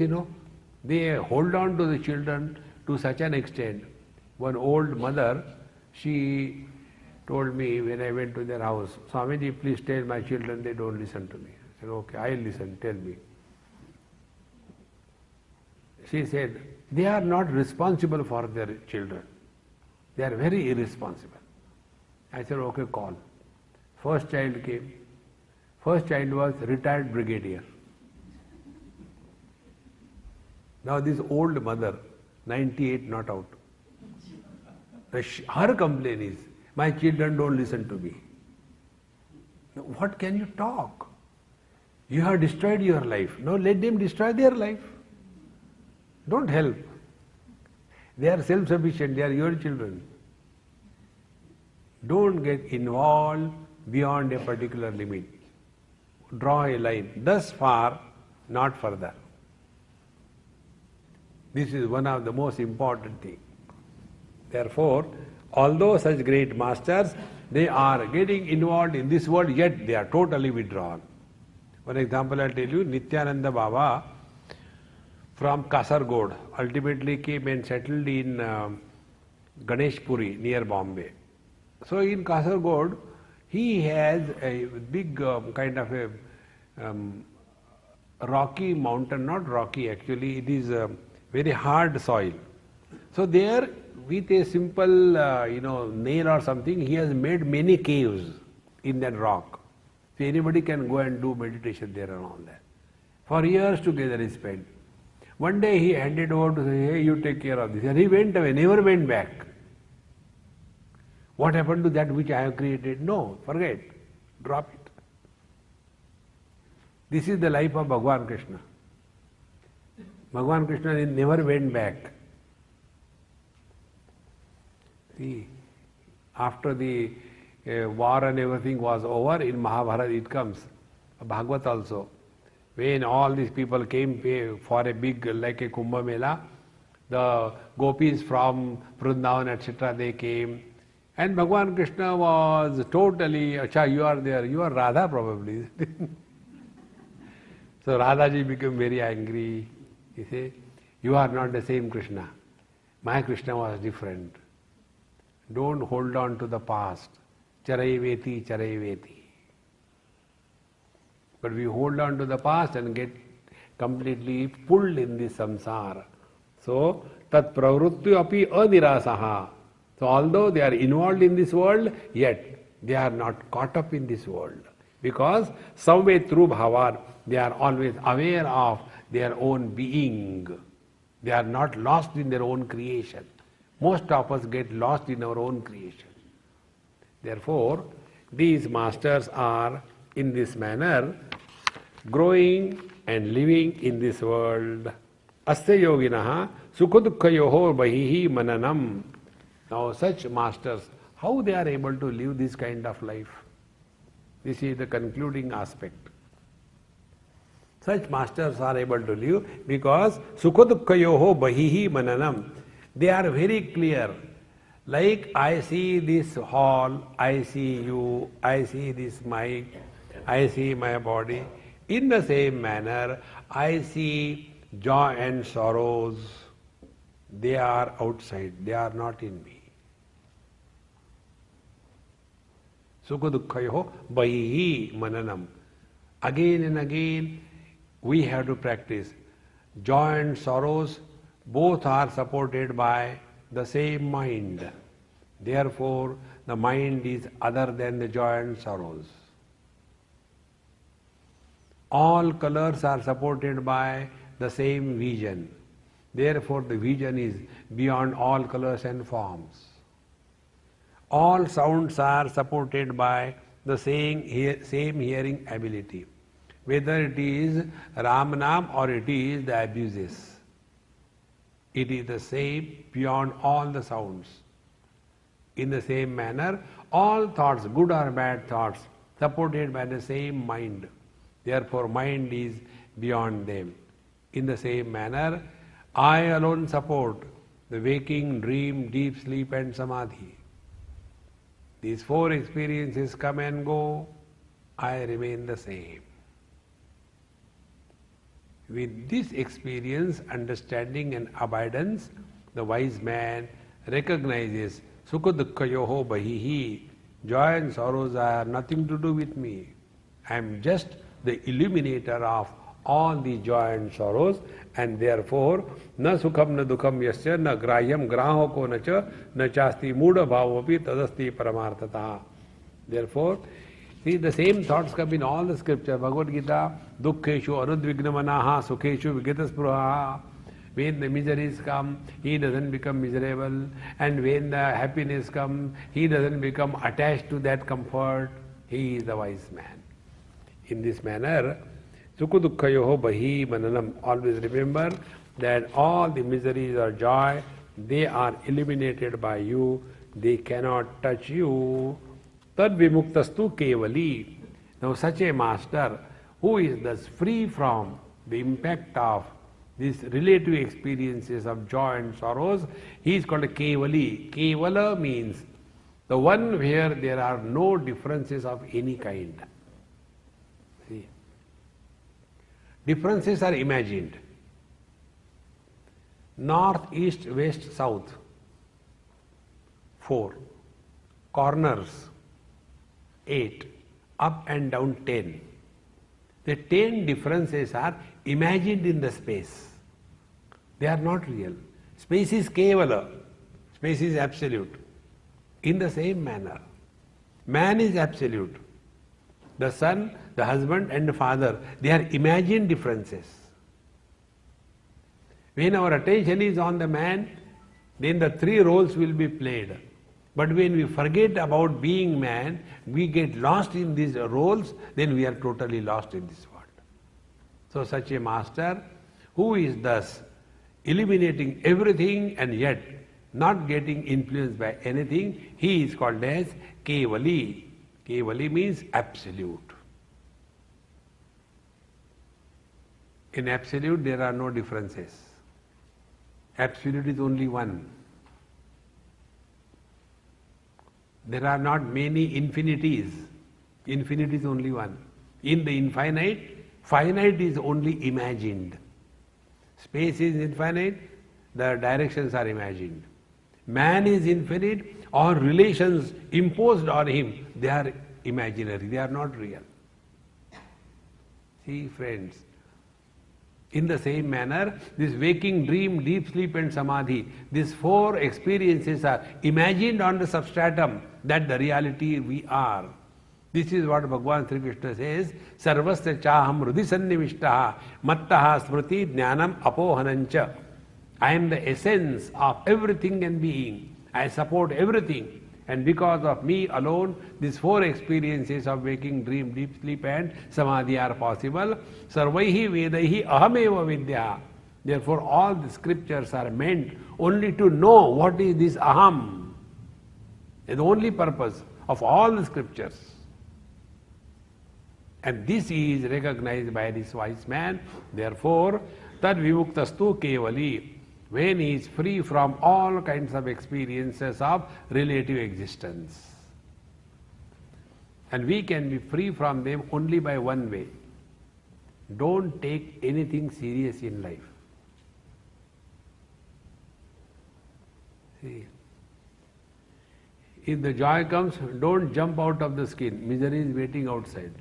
they hold on to the children to such an extent. One old mother, she told me when I went to their house, Swamiji, please tell my children they don't listen to me. I said, okay, I'll listen, tell me. She said, they are not responsible for their children. They are very irresponsible. I said, okay, call. First child came. First child was retired brigadier. Now this old mother, 98, not out. Her complaint is, my children don't listen to me. Now, what can you talk? You have destroyed your life. Now let them destroy their life. Don't help. They are self-sufficient, they are your children. Don't get involved beyond a particular limit. Draw a line. Thus far, not further. This is one of the most important things. Therefore, although such great masters, they are getting involved in this world, yet they are totally withdrawn. One example I'll tell you, Nityananda Baba from Kasargod ultimately came and settled in Ganeshpuri near Bombay. So in Kasargod, he has a big kind of a rocky mountain, not rocky actually, it is very hard soil. So there, with a simple nail or something, he has made many caves in that rock. So anybody can go and do meditation there and all that. For years together he spent. One day he handed over to say, hey, you take care of this. And he went away, never went back. What happened to that which I have created? No, forget. Drop it. This is the life of Bhagavan Krishna. Bhagavan Krishna never went back. See, after the war and everything was over, in Mahabharata it comes, Bhagavad also. When all these people came for a big, like a Kumbh Mela, The gopis from Vrindavan, etc., they came. And Bhagavan Krishna was totally, Acha, you are there, you are Radha probably. So Radhaji became very angry. He said, you are not the same Krishna. My Krishna was different. Don't hold on to the past. Charaiveti, charaiveti. But we hold on to the past and get completely pulled in this samsara. So, tat pravruttyu api anirasaha. So, although they are involved in this world, yet they are not caught up in this world. Because someway through bhavan, they are always aware of their own being. They are not lost in their own creation. Most of us get lost in our own creation. Therefore, these masters are in this manner growing and living in this world. Asya yoginaha sukhadukhayoho bahihi mananam. Now such masters, how they are able to live this kind of life? This is the concluding aspect. Such masters are able to live because sukhadukhayoho bahihi mananam. They are very clear. Like I see this hall, I see you, I see this mic, I see my body. In the same manner, I see joy and sorrows. They are outside, they are not in me. Sukha dukkhayoho bahihi mananam. Again and again, we have to practice. Joy and sorrows, both are supported by the same mind. Therefore, the mind is other than the joy and sorrows. All colors are supported by the same vision. Therefore, the vision is beyond all colors and forms. All sounds are supported by the same hearing ability. Whether it is Ramanam or it is the abuses. It is the same beyond all the sounds. In the same manner, all thoughts, good or bad thoughts, supported by the same mind. Therefore, mind is beyond them. In the same manner, I alone support the waking, dream, deep sleep and samadhi. These four experiences come and go, I remain the same. With this experience, understanding and abidance, the wise man recognizes Sukha dukkhayoho bahihi. Joy and sorrows have nothing to do with me. I am just the illuminator of all the joy and sorrows, and therefore na sukham na dukham yasya na grahyam grahoko na cha na chasti muda bhavapi tadasti paramartata. Therefore, see, the same thoughts come in all the scripture. Bhagavad Gita, dukkheshu anudvignamanaha sukheshu vigitaspruha. When the miseries come, he doesn't become miserable. And when the happiness comes, he doesn't become attached to that comfort. He is the wise man. In this manner, sukha dukkhayoho bahi mananam. Always remember that all the miseries or joy, they are eliminated by you. They cannot touch you. Tad vimuktastu kevali. Now such a master who is thus free from the impact of these relative experiences of joy and sorrows, he is called a kevali. Kevala means the one where there are no differences of any kind. See, differences are imagined. North, east, west, south. 4. Corners. 8. Up and down 10. The 10 differences are imagined in the space. They are not real. Space is kevala. Space is absolute. In the same manner, man is absolute. The son, the husband and the father, they are imagined differences. When our attention is on the man, then the 3 roles will be played. But when we forget about being man, we get lost in these roles, then we are totally lost in this world. So such a master who is thus eliminating everything and yet not getting influenced by anything, he is called as Kevali. Kevali means absolute. In absolute there are no differences. Absolute is only one. There are not many infinities. Infinity is only one. In the infinite, finite is only imagined. Space is infinite, the directions are imagined. Man is infinite, or relations imposed on him, they are imaginary, they are not real. See, friends, in the same manner, this waking, dream, deep sleep and samadhi, these four experiences are imagined on the substratum that the reality we are. This is what Bhagavan Sri Krishna says, Sarvasya chaham hrudi sannivishtaha mattaha smriti jnanam apohanancha. I am the essence of everything and being. I support everything. And because of me alone, these four experiences of waking, dream, deep sleep and samadhi are possible. Sarvaihi vedaihi ahameva vidya. Therefore all the scriptures are meant only to know what is this aham. It's the only purpose of all the scriptures. And this is recognized by this wise man. Therefore, tad vimuktastu kevali. When he is free from all kinds of experiences of relative existence. And we can be free from them only by one way. Don't take anything serious in life. See, if the joy comes, don't jump out of the skin. Misery is waiting outside.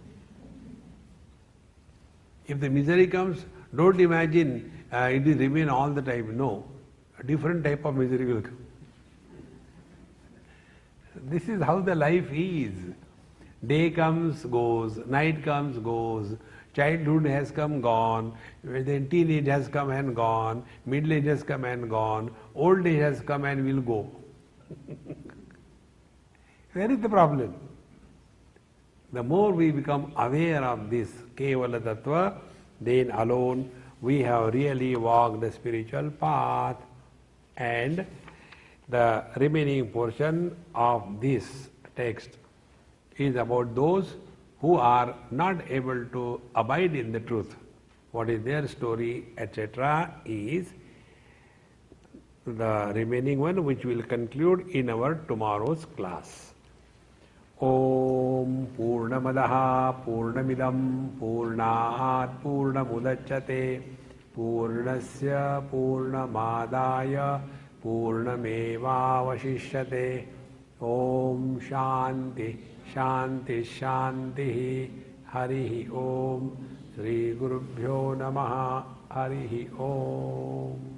If the misery comes, don't imagine it will remain all the time. No, a different type of misery will come. This is how the life is. Day comes, goes, night comes, goes, childhood has come, gone, then teenage has come and gone, middle age has come and gone, old age has come and will go. Where is the problem? The more we become aware of this Kevala Tattva, then alone we have really walked the spiritual path. And the remaining portion of this text is about those who are not able to abide in the truth. What is their story, etc., is the remaining one, which will conclude in our tomorrow's class. Om Purnamadaha Purnamidam Purnat Purnamudachyate Purnasya Purnamadaya Purnamevavashishyate. Om Shanti Shanti Shanti. Harihi Om. Sri Gurubhyo Namaha. Harihi Om.